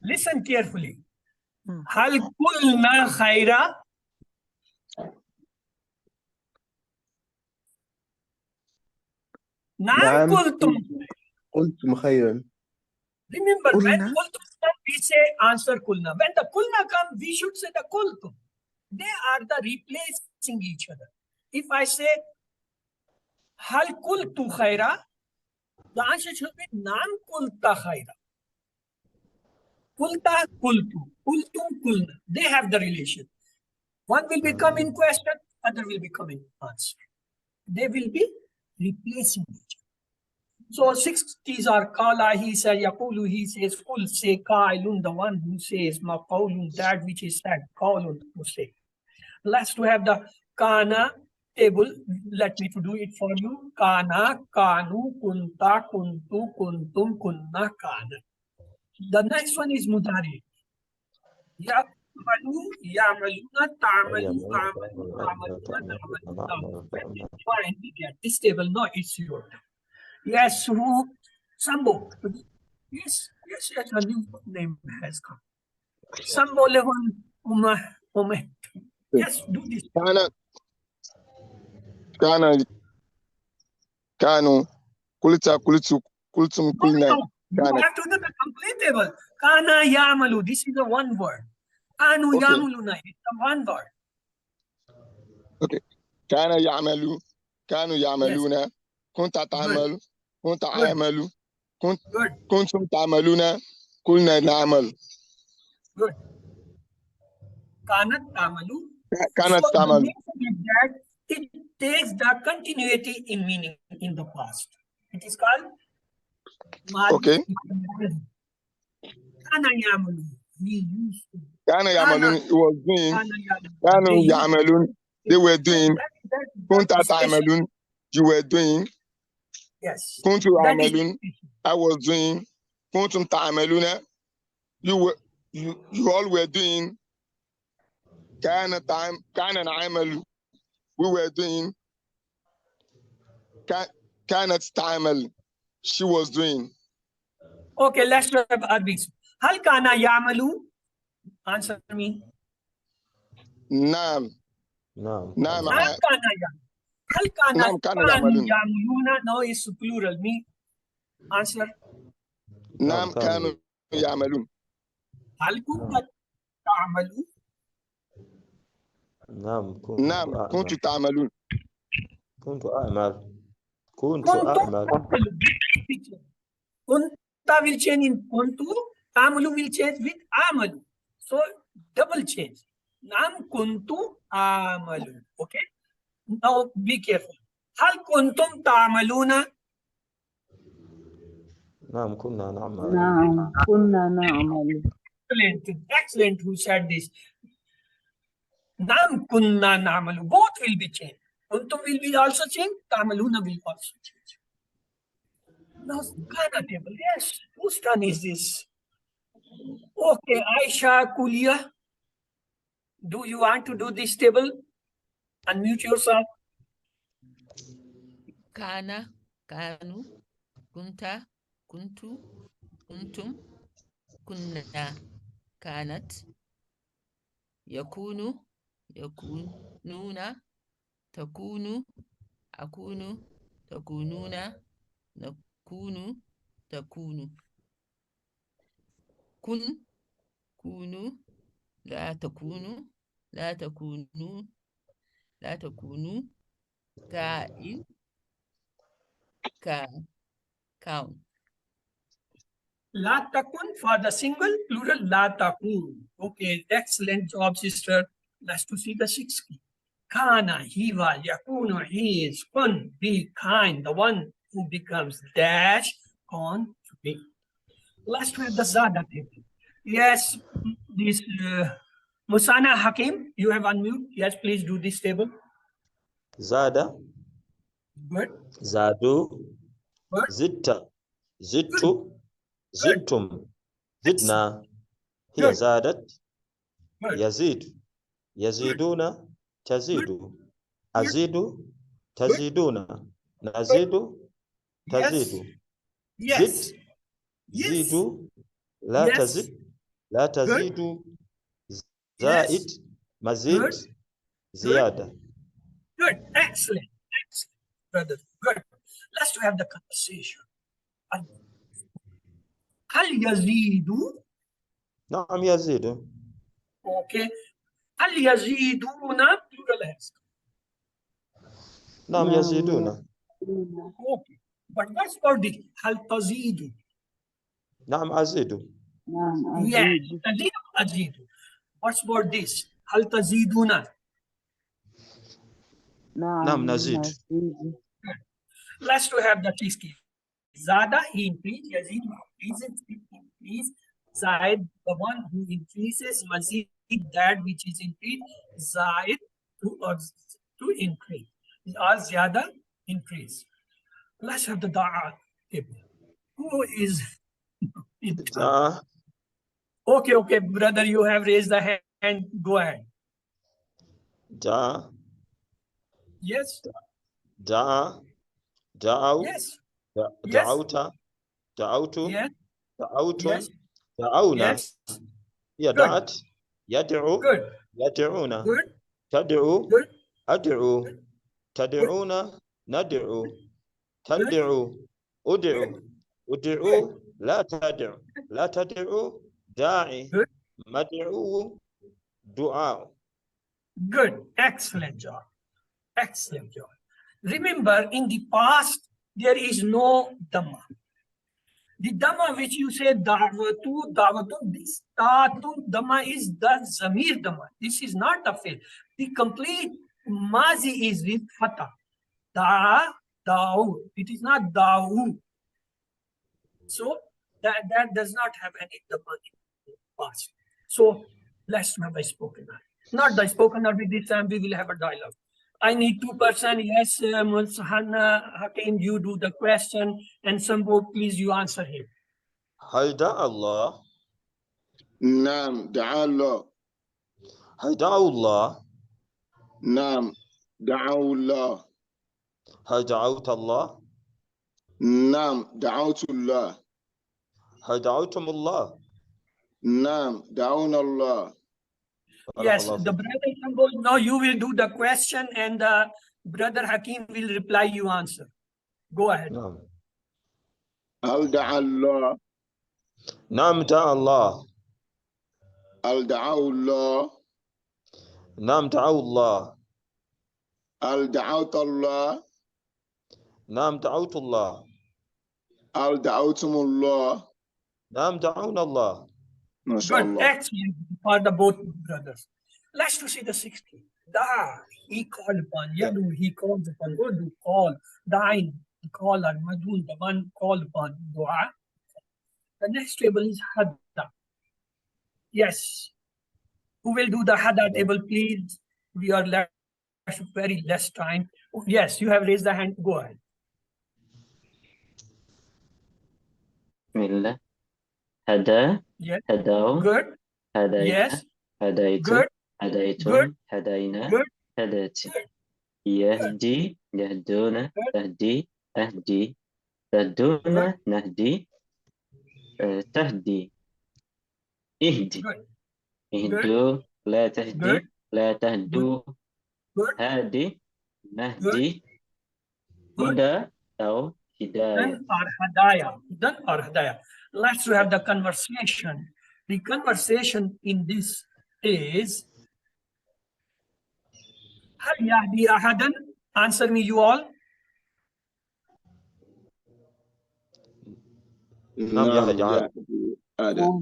Listen carefully. Hmm. Hal qulna khaira. Na'am نعم qultum. قلتم خيرا. Remember, when Qulna. kultum come, we say answer kulna. When the kulna come, we should say the kultum. They are the replacing each other. If I say hal kultu khaira, the answer should be nan kulta khaira. Kulta kultu, kultum kulna. They have the relation. One will become in question, other will become in answer. They will be replacing each other. So 60s are Kala, he said, Yakulu, he says, Kul say Kailun, the one who says, Maqaulun, that which is said, Kaulun, to say. Let's to have the Kana table. Let me to do it for you. Kana, Kanu, Kunta, Kuntu, Kuntum, Kunna, Kana. The next one is Mudari. Ya'malu, ya'maluna, ta'malu, amalu, ta'maluna, ta'malu. When we find we get this table, no, it's your turn. Yes, who? Sambo. Yes, a new name has come. Sambo Levan Uma. Yes, do this. كانوا قلتم كلنا No, you كانت. have to do the complete table. Kana yamalu. This is the one word. Kanu Okay. yamuluna. It's the one word. Okay. كانوا يعملون كنت Good. تعمل كنت Good. أعمل Good. كنتم تعملون كلنا نعمل. Good. Kanat tamalu. كانت So the تعمل. reason is that it takes the continuity in meaning in the past. It is called Okay. Kana yamalu. We used to. كانوا يعملون was doing. Kana yamalu. كانوا يعملون they were doing. كنت That is special. تعملون you were doing. Yes. كنت That is أعملون I was doing. كنتم تعملون you all were doing. كان نعمل we were doing. كانت تعمل she was doing. Okay, let's have Arabic. Hal kana ya'malu? Answer me. نعم نعم نعم Hal kana ya'malu? Hal kana نعم كانوا kanu يعملون. ya'maluna? No, it's plural. Me. Answer. نعم كانوا يعملون. Hal kunta ta'malu? نعم كنت تعملون. كنت أعمل كنت Kuntu أعمل ta'malu. Kunta will change in kuntu. Ta'malu will change with amalu. So double change. Nam kuntu amalu. Okay. Now be careful. Hal kuntum ta'maluna? نعم كنا نعمل نعم كنا نعمل. Excellent who said this. Nam kunna na'malu. Both will be changed. Kuntum will be also changed. Ta'maluna will also change. Now, Kana table. Yes. Whose turn is this? Okay, Aisha, Kulia. Do you want to do this table? Unmute yourself. Kana, Kanu, Kunta, Kuntu, Kuntum, Kunna, Kanat, Yakunu, Yakununa, Takunu, Akunu, Takununa, Nakunu, Takunu. Kun, Kunu, La Takunu, La Takunu, La Takunu, Kain, Count. La takun for the single, plural la takun. Okay, excellent job, sister. Let's to see the 6 key. Kana, he was, yakunu, he is, kun, be kind, the one who becomes dash, on to be. Let's have the Zada table. Yes, this Musana Hakim, you have unmute. Yes, please do this table. زاد Good. زادوا Good. زدت زدت زدتم زدنا هي Good. زادت Good. يزيد يزيدون تزيد أزيد تزيدون نزيد تزيد Yes. زد Yes. زيدوا لا Yes. تزد لا تزيدوا زائد Yes. مزيد Good. زيادة. Good. Excellent. Excellent, brother. Good. Let's have the conversation. هل يزيد؟ نعم يزيد. Okay. هل يزيدون؟ Plural has. نعم يزيدون. Okay. But what's for this? هل تزيد؟ نعم أزيد. نعم Yes. أزيد. تزيد أزيد. What's for this? هل تزيدون؟ نعم نعم نزيد. نزيد. Let's to have the 60. Zada, he increased. Yazid, increases. Increase. Zaid, the one who increases. Mazid, that which is increased. Zaid, to increase. As Ziyada, increase. Let's have the da'a table. Who is in جاء Okay, brother, you have raised the hand. Go ahead. جاء Yes, جاء دعوا yes, yes, دعوت دعوت yes, دعوتم yes, دعونا yes. هي Good, دعت يدعو good, يدعون good, تدعو good, أدعو good, تدعون ندعو good, تدعو أدعو good, أدعو لا تدعو لا تدعو داعي good, مدعو دعاء. good. Excellent job. Excellent job. Remember, in the past, there is no Dhamma. The Dhamma which you say Da'watu, Da'watun, this Ta'atun Dhamma is the Zamir Dhamma. This is not the fail. The complete Mazi is with Fatah. Da, Da'u. It is not Da'u. So that does not have any Dhamma in the past. So let's have a spoken word. Not the spoken word, with this time we will have a dialogue. I need 2%. Yes, Mulsahana Hakim, you do the question, and Sambo, please you answer him. هل دعا الله؟ نعم دعا الله. هل دعوا الله؟ نعم دعوا الله. هل دعوت الله؟ نعم دعوت الله. هل دعوتم الله؟ نعم دعونا الله. Yes, the brother Sambo, now you will do the question, and the brother Hakim will reply, you answer. Go ahead. نعم. هل دعا الله؟ نعم دعا الله. هل دعوا الله؟ نعم دعوا الله. هل دعوت الله؟ نعم دعوت الله. هل دعوتم الله؟ نعم دعونا الله. ما شاء Good, الله. excellent for the both brothers. Let's to see the 60. Da, he called upon. Yadu, he calls upon. Udu, call. Dain, the caller. Madun, the one called upon. Dua. The next table is Hadda. Yes. Who will do the Hadda table, please? We are left very less time. Yes, you have raised the hand. Go ahead. Bismillah. Hada, Yes. Hadau, Good. Hadaita, Yes. Hadaitum, Good. Hadaitum, Good. Hadaina, Good. Hadati. Good. Yahdi, Yahduna, Good. Tahdi, Ahdi, Tahduna, Nahdi, Tahdi, Ihdi. Good. Ihdu, La Good. Tahdi, La Tahdu, Good. Hadi, Nahdi, Good. Huda, Au, Hidayah. Then or hadaya. Let's have the conversation. The conversation in this is Hal yahdi ahadan? Answer me, you all. نعم يهدي أحد. آدم.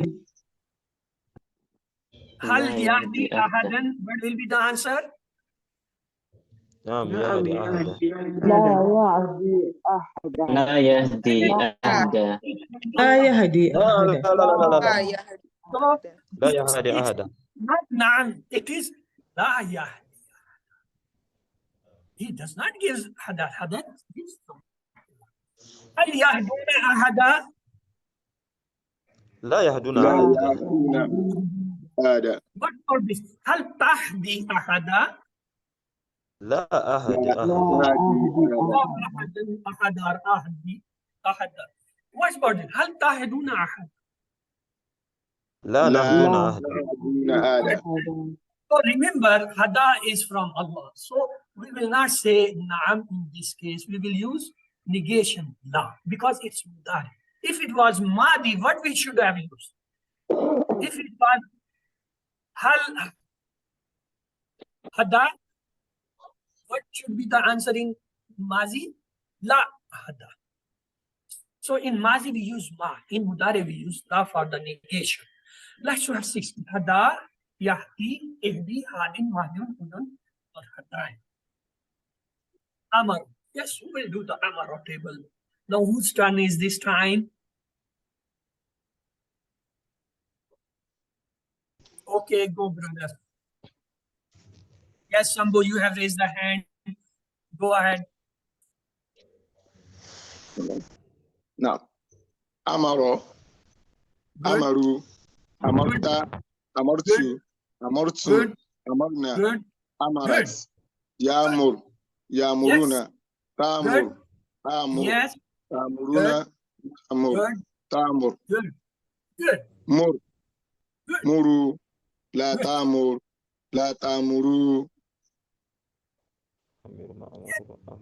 Hal لا yahdi يهدي أحدا. ahadan? What will be the answer? نعم يهدي أحد. لا يعزي أحدا. لا يهدي أحدا. لا يهدي لا أحدا. لا لا لا لا لا. So, لا يهدي أحد. not na'am, it is la yahdi. He does not give hadat. Hadat gives some. Hal yahduna ahada? لا يهدون لا أحد. يعزون آدم. What for this? Hal tahdi ahada? لا أحد لا أحد. أهدي Ahadar ahdi. Ahada. What's about it? Hal tahduna ahad? لا لا نهدون أحد. يعزون آدم. أحدا. So remember, hada is from Allah. So we will not say na'am in this case. We will use negation la because it's mudari. If it was madi, what we should have used? If it was hal hada, what should be the answer in mazi? La hada. So in mazi we use ma. In mudari we use la for the negation. Let's have 60. Hada, yahdi, ihdi, hadin, mahdun, hudun, or hadain. Amar. Yes, we will do the Amara table. Now, whose turn is this time? Okay, go, brother. Yes, Sambo, you have raised the hand. Go ahead. Now, Amaro, Good. Amaru, Amarta, Amartu, Amartum, Good. Amarna, Good. Amarat, Yamur, Yamuruna, Tamur, Tamur, Yes. Tamuruna, Tamur, Good. Tamur, Good. Good. Mur, Good. Muru, La Good. Tamur, La Tamuru,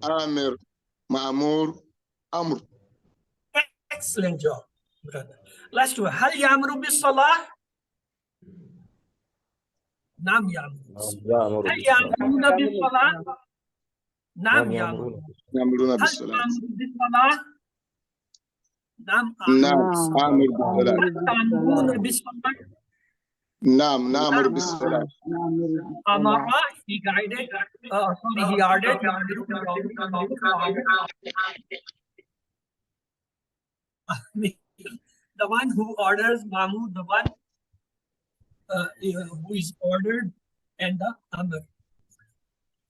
Amir, Ma'mur, Amr. Excellent job, brother. Let's do it. هل يأمر بالصلاة؟ نعم يأمر. يأمر هل بالصلاة. يأمرون بالصلاة؟ نعم يأمرون. يأمرون هل بالصلاة. تأمر بالصلاة؟ نعم نعم آمر. آمر بالصلاة. هل تأمرون بالصلاة؟ نعم نأمر بالصلاة. Amara, he guided, sorry, he ordered. The one who orders, Mahmud, the one who is ordered, and the Amr.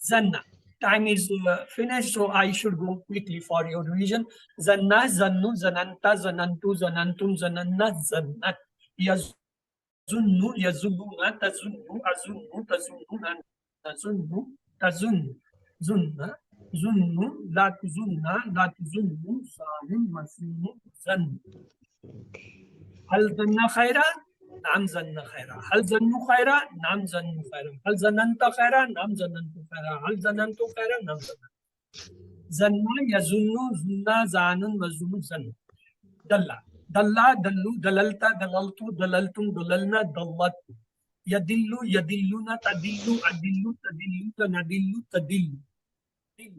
Zanna. Time is finished, so I should go quickly for your revision. Zanna, Zannu, Zananta, Zanantu, Zanantum, Zananna, Zannat. Yazunnu, Yazununa, Tazunnu, Azunnu, Tazunnuna, Tazunnu, Tazunnu, Zunna, Zunnu, La Tuzunna, La Tuzunnu, Zalim, Mazunnu, Zannu. هل ظن خيرا؟ نعم ظن خيرا. هل ظنوا خيرا؟ نعم ظنوا خيرا. هل ظننت خيرا؟ نعم ظننت خيرا. هل ظننت خيرا؟ نعم ظننت. ظن يظن ظن زان مظن ظن. دل دل دلوا دللت دللت دللتم دللنا ضلت. يدل يدلون تدل أدل تدل ندل تدل. دل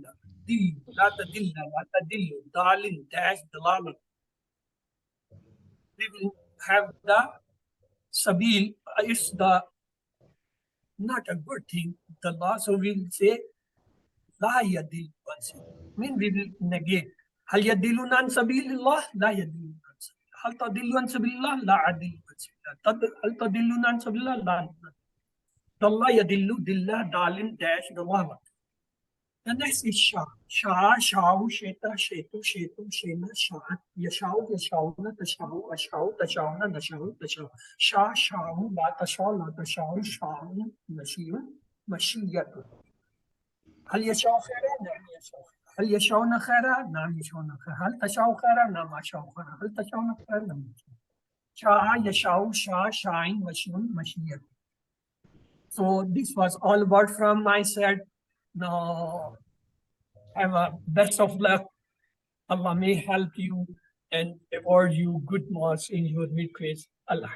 دل لا تدل لا تدل دال dash دلالة. We will have the sabil. It's the not a good thing. The law, so we will say la yadil. I mean, we will negate. هل يدلون عن سبيل الله؟ لا يدلون عن سبيل الله. هل تدلون عن سبيل الله؟ لا أدل عن سبيل الله. هل تدلون عن سبيل الله؟ لا. الله يدل دلة دال dash دلالة. The next is Shah. Shah, Shau, Sheta, Shetu, Shetu, Shena, Shat, Yashau, Yashauna, Tashau, Ashau, Tashauna, Nashau, Tashau. Shah, Shau, La Tashau, La Tashau, Shau, Mashiu, Mashiyatu. هل يشاء خيرا؟ نعم يشاء خيرا. هل يشاءون خيرا؟ نعم يشاءون خيرا. هل تشاء خيرا؟ نعم يشاء خيرا. هل تشاءون خيرا؟ نعم يشاء. شاء يشاء شاء شاين مشيون مشيئة. So this was all about from my side. Now, have a best of luck. Allah may help you and award you good marks in your mid-quiz. Allah.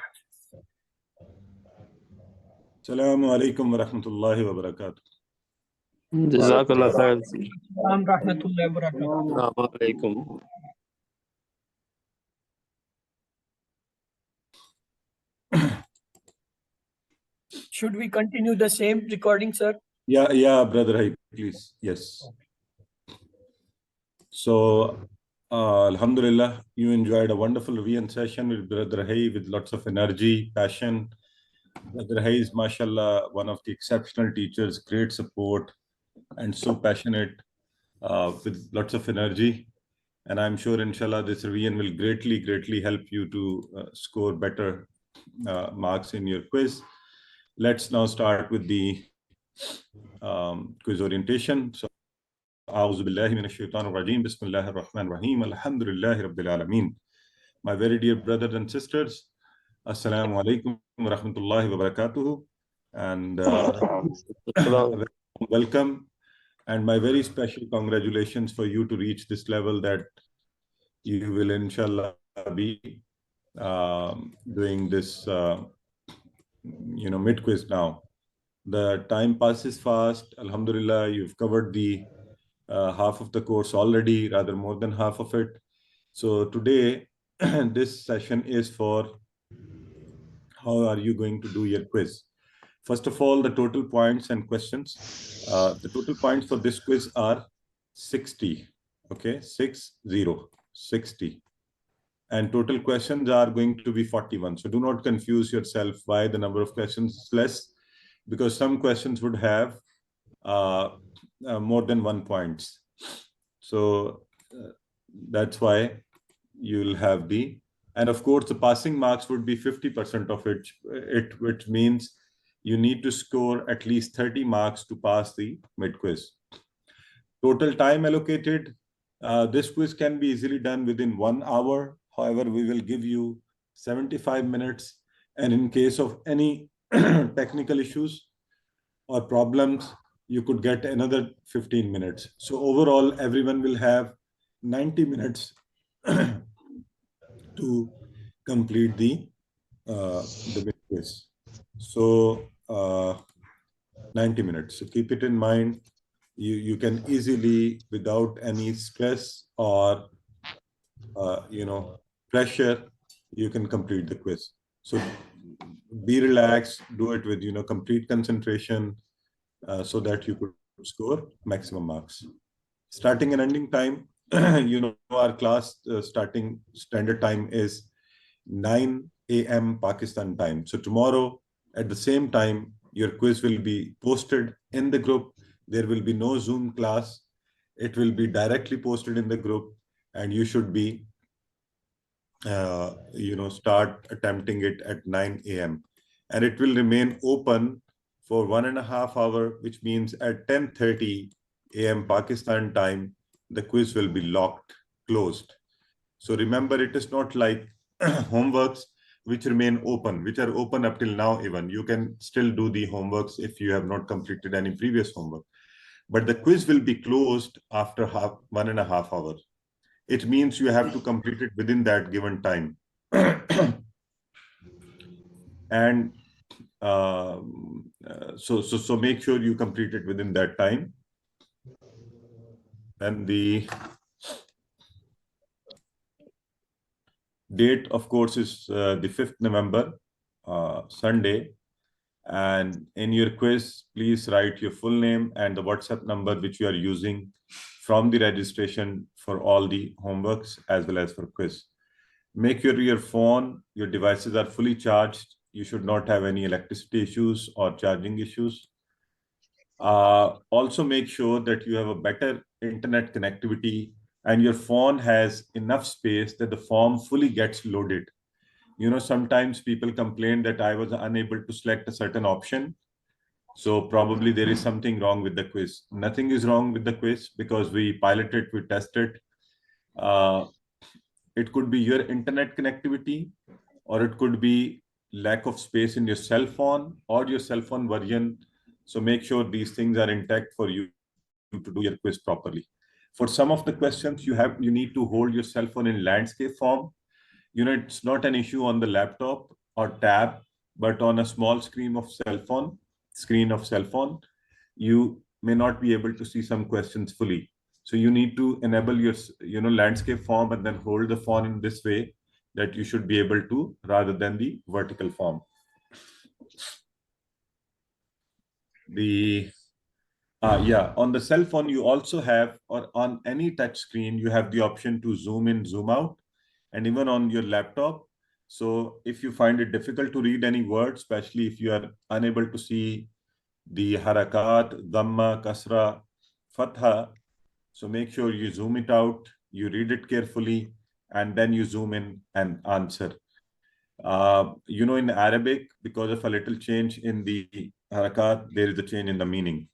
Assalamu alaikum wa rahmatullahi wa barakatuh. Jazakallah khair. Rahmatullahi wa barakatuh. Assalamu alaikum. Should we continue the same recording, sir? Yeah, brother, hi, please. Yes. So, Alhamdulillah, you enjoyed a wonderful revision session with Brother Hay with lots of energy, passion. Brother Hay is, mashallah, one of the exceptional teachers, great support, and so passionate with lots of energy. And I'm sure, inshallah, this revision will greatly help you to score better marks in your quiz. Let's now start with the quiz orientation. So, أعوذ بالله من الشيطان الرجيم بسم الله الرحمن الرحيم الحمد لله رب العالمين. My very dear brothers and sisters, Assalamu alaikum wa rahmatullahi wa barakatuhu, and welcome, and my very special congratulations for you to reach this level that you will inshallah be doing this mid-quiz now. The time passes fast. Alhamdulillah, you've covered the half of the course already, rather more than half of it. So today, this session is for how are you going to do your quiz. First of all, the total points and questions. The total points for this quiz are 60. Okay, 60. And total questions are going to be 41. So do not confuse yourself why the number of questions is less, because some questions would have more than 1 points. So that's why you'll have the, and of course the passing marks would be 50% of it, which means you need to score at least 30 marks to pass the mid quiz. Total time allocated, this quiz can be easily done within 1 hour. However, we will give you 75 minutes. And in case of any technical issues or problems, you could get another 15 minutes. So overall, everyone will have 90 minutes to complete the mid quiz. So 90 minutes. So keep it in mind. You can easily, without any stress or pressure, you can complete the quiz. So be relaxed, do it with complete concentration, so that you could score maximum marks. Starting and ending time, our class starting standard time is 9 a.m. Pakistan time. So tomorrow at the same time, your quiz will be posted in the group. There will be no Zoom class. It will be directly posted in the group, and you should be, start attempting it at 9 a.m. And it will remain open for 1.5 hours, which means at 10:30 a.m. Pakistan time, the quiz will be locked, closed. So remember, it is not like homeworks which remain open, which are open up till now even. You can still do the homeworks if you have not completed any previous homework. But the quiz will be closed after 1.5 hours. It means you have to complete it within that given time. And so make sure you complete it within that time. And the date, of course, is the 5th November, Sunday. And in your quiz, please write your full name and the WhatsApp number which you are using from the registration for all the homeworks as well as for quiz. Make sure your phone, your devices are fully charged. You should not have any electricity issues or charging issues. Also make sure that you have a better internet connectivity and your phone has enough space that the form fully gets loaded. Sometimes people complain that I was unable to select a certain option. So probably there is something wrong with the quiz. Nothing is wrong with the quiz because we pilot it, we test it. It could be your internet connectivity, or it could be lack of space in your cell phone or your cell phone version. So make sure these things are intact for you to do your quiz properly. For some of the questions, you need to hold your cell phone in landscape form. It's not an issue on the laptop or tab, but on a small screen of cell phone, you may not be able to see some questions fully. So you need to enable your landscape form and then hold the phone in this way that you should be able to, rather than the vertical form. On the cell phone, you also have, or on any touch screen, you have the option to zoom in, zoom out, and even on your laptop. So if you find it difficult to read any word, especially if you are unable to see the harakat, dhamma, kasra, fatha, so make sure you zoom it out, you read it carefully, and then you zoom in and answer. In Arabic, because of a little change in the harakat, there is a change in the meaning.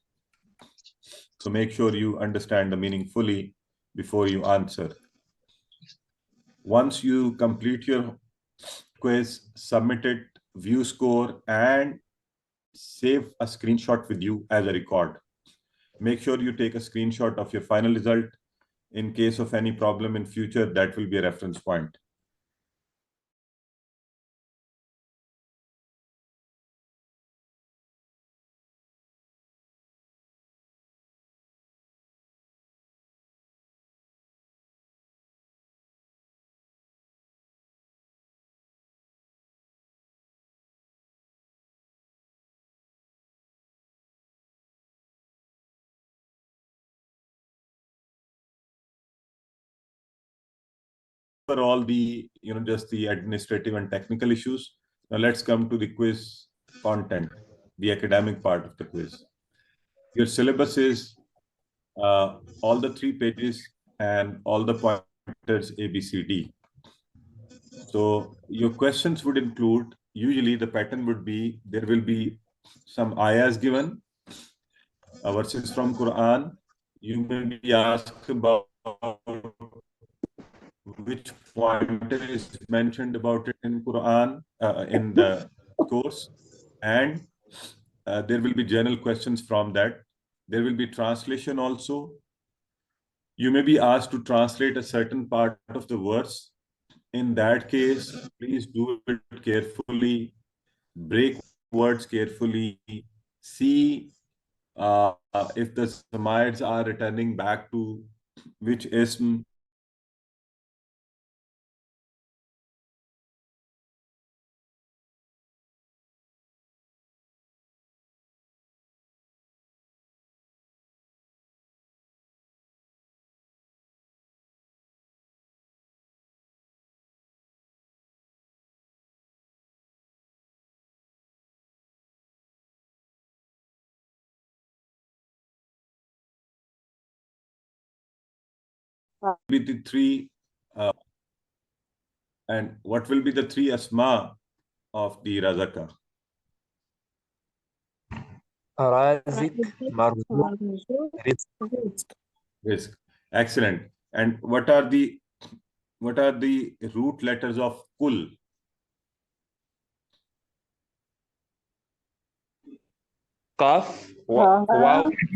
So make sure you understand the meaning fully before you answer. Once you complete your quiz, submit it, view score, and save a screenshot with you as a record. Make sure you take a screenshot of your final result. In case of any problem in future, that will be a reference point. all the, just the administrative and technical issues. Now let's come to the quiz content, the academic part of the quiz. Your syllabus is all the 3 pages and all the pointers A, B, C, D. So your questions would include, usually the pattern would be, there will be some ayahs given, verses from Quran. You may be asked about which pointer is mentioned about it in Quran, in the course, and there will be general questions from that. There will be translation also. You may be asked to translate a certain part of the verse. In that case, please do it carefully, break words carefully, see if the Samites are returning back to which ism. Be the 3 and what will be the 3 asma of the Razaka? Razik, Marzuq, Rizq. Risk. Excellent. And what are the root letters of Kul? Qaf, Waw,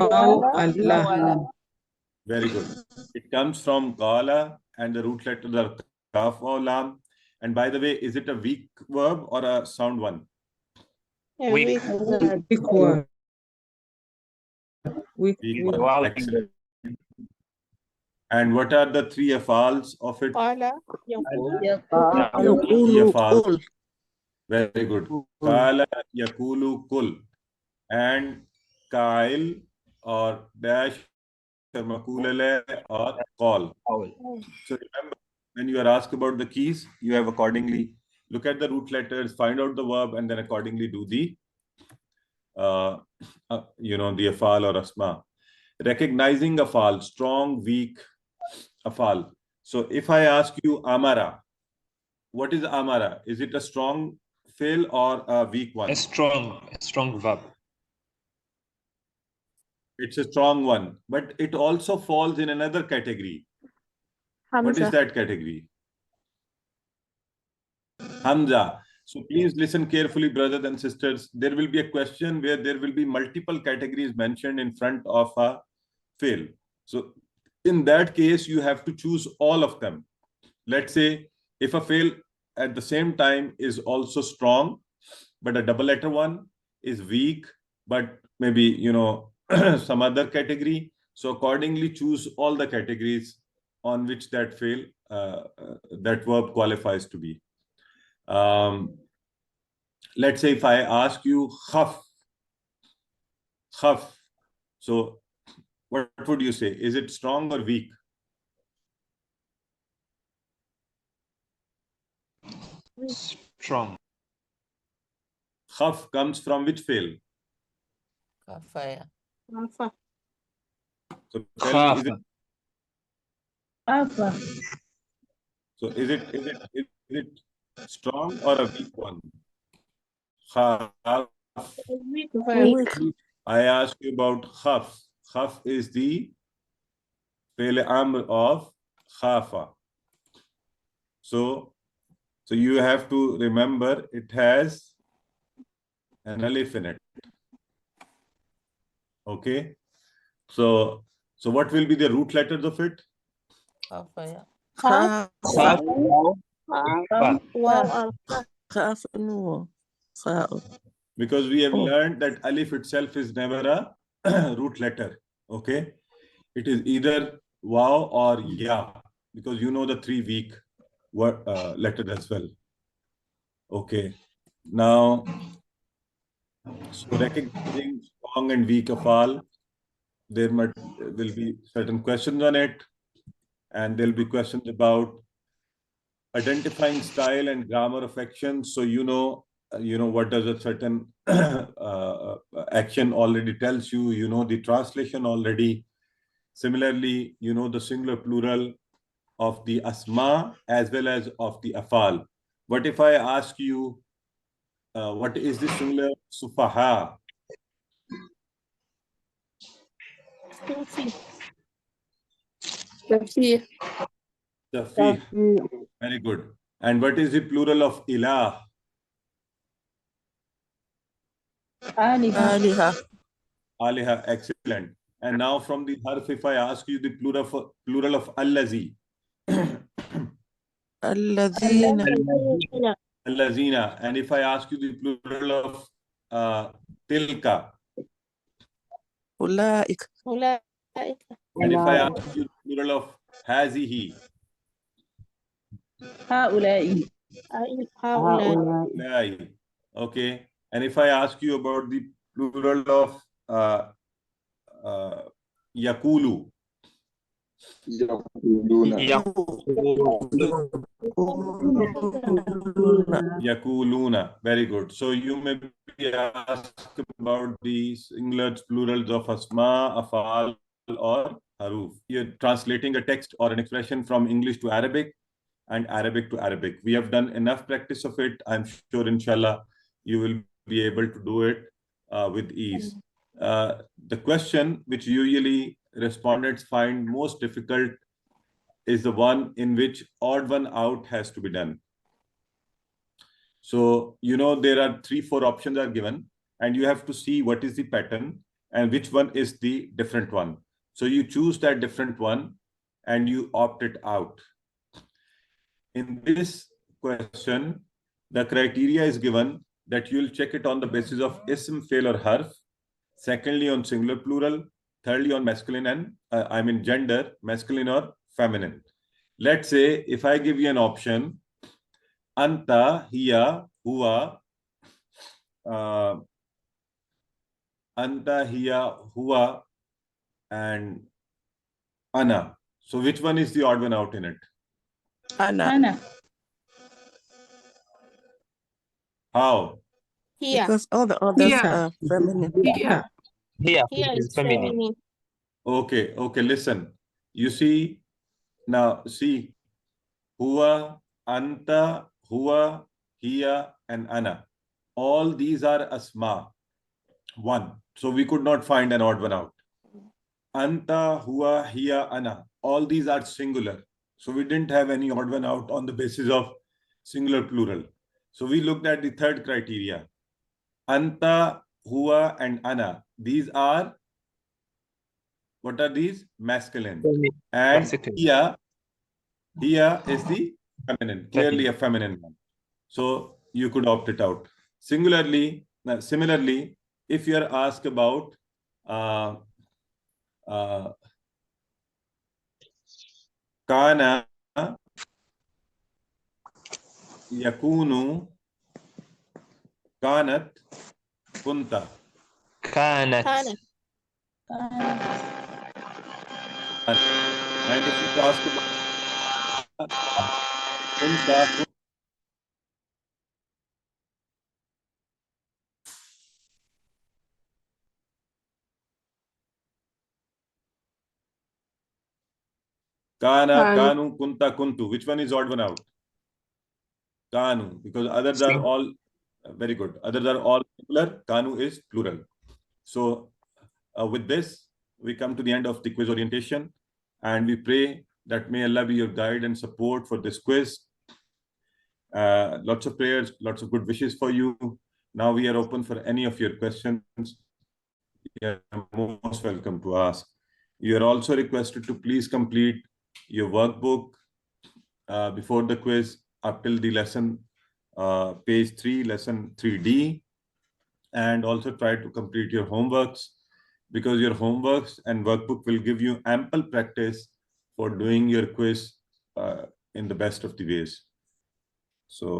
Allah. Very good. It comes from Qala and the root letters are Kaf or Lam. And by the way, is it a weak verb or a sound one? Weak. Weak one. Weak one. Excellent. And what are the 3 afals of it? Allah. Yaqulu qul. Very good. Qala, Yakulu, Kul. And Kail or dash or Makulale or Qal. So remember, when you are asked about the keys, you have accordingly look at the root letters, find out the verb, and then accordingly do the the afal or asma. Recognizing afal, strong, weak afal. So if I ask you amara, what is amara? Is it a strong fail or a weak one? A strong verb. It's a strong one, but it also falls in another category. What is that category? Hamza. So please listen carefully, brothers and sisters. There will be a question where there will be multiple categories mentioned in front of a fail. So in that case, you have to choose all of them. Let's say if a fail at the same time is also strong, but a double letter one is weak, but maybe, some other category. So accordingly, choose all the categories on which that fail, that verb qualifies to be. Let's say if I ask you khaf. So what would you say? Is it strong or weak? Strong. Khaf comes from which fail? Kafaya. So tell me, is it strong or a weak one? Khaf. Weak. I asked you about khaf. Khaf is the fail amr of khafa. So you have to remember it has an alif in it. Okay. So what will be the root letters of it? Kafaya. Khaf. Khaf. No. Because we have learned that alif itself is never a root letter. Okay. It is either waw or ya, because the 3 weak letters as well. Okay. Now, so recognizing strong and weak afal, there will be certain questions on it, and there'll be questions about identifying style and grammar of action. So you know what does a certain action already tells you. You know the translation already. Similarly, you know the singular plural of the asma as well as of the afal. What if I ask you, what is the singular sufaha? Tafsir. Safih. Very good. And what is the plural of ilah? Aliha. Aliha. Excellent. And now from the harf, if I ask you the plural of allazi. Alladhina. Allazina. And if I ask you the plural of tilka. Ulaik. And if I ask you the plural of hazihi. هؤلاء. Okay. And if I ask you about the plural of yakulu. Yakuluna. Very good. So you may be asked about the singular plurals of asma, afal, or haruf. You're translating a text or an expression from English to Arabic and Arabic to Arabic. We have done enough practice of it. I'm sure, inshallah, you will be able to do it with ease. The question which usually respondents find most difficult is the one in which odd one out has to be done. So, you know, there are 3-4 options are given and you have to see what is the pattern and which one is the different one. So you choose that different one and you opt it out. In this question, the criteria is given that you'll check it on the basis of ism, fail or harf. Secondly, on singular plural. Thirdly, on masculine and gender, masculine or feminine. Let's say if I give you an option, anta, hiya, huwa, anta, hiya, huwa, and ana. So which one is the odd one out in it? Ana. How? Because all the others are feminine. Here Here is is feminine. feminine. Okay, listen. You see, now see, huwa, anta, huwa, hiya, and ana. All these are asma. One. So we could not find an odd one out. Anta, huwa, hiya, ana. All these are singular. So we didn't have any odd one out on the basis of singular plural. So we looked at the third criteria. Anta, huwa, and ana. These are, what are these? Masculine. And hiya is the feminine, clearly a feminine one. So you could opt it out. Similarly, if you are asked about kana, yakunu, kanat, kunta. Kanat. And if you ask about kunta, kana, kanu, kunta, kuntu. Which one is odd one out? Kanu, because others are all very good. Others are all singular. Kanu is plural. So with this, we come to the end of the quiz orientation, and we pray that may Allah be your guide and support for this quiz. Lots of prayers, lots of good wishes for you. Now we are open for any of your questions. You are most welcome to ask. You are also requested to please complete your workbook before the quiz up till the lesson page 3, lesson 3D, and also try to complete your homeworks, because your homeworks and workbook will give you ample practice for doing your quiz in the best of the ways. So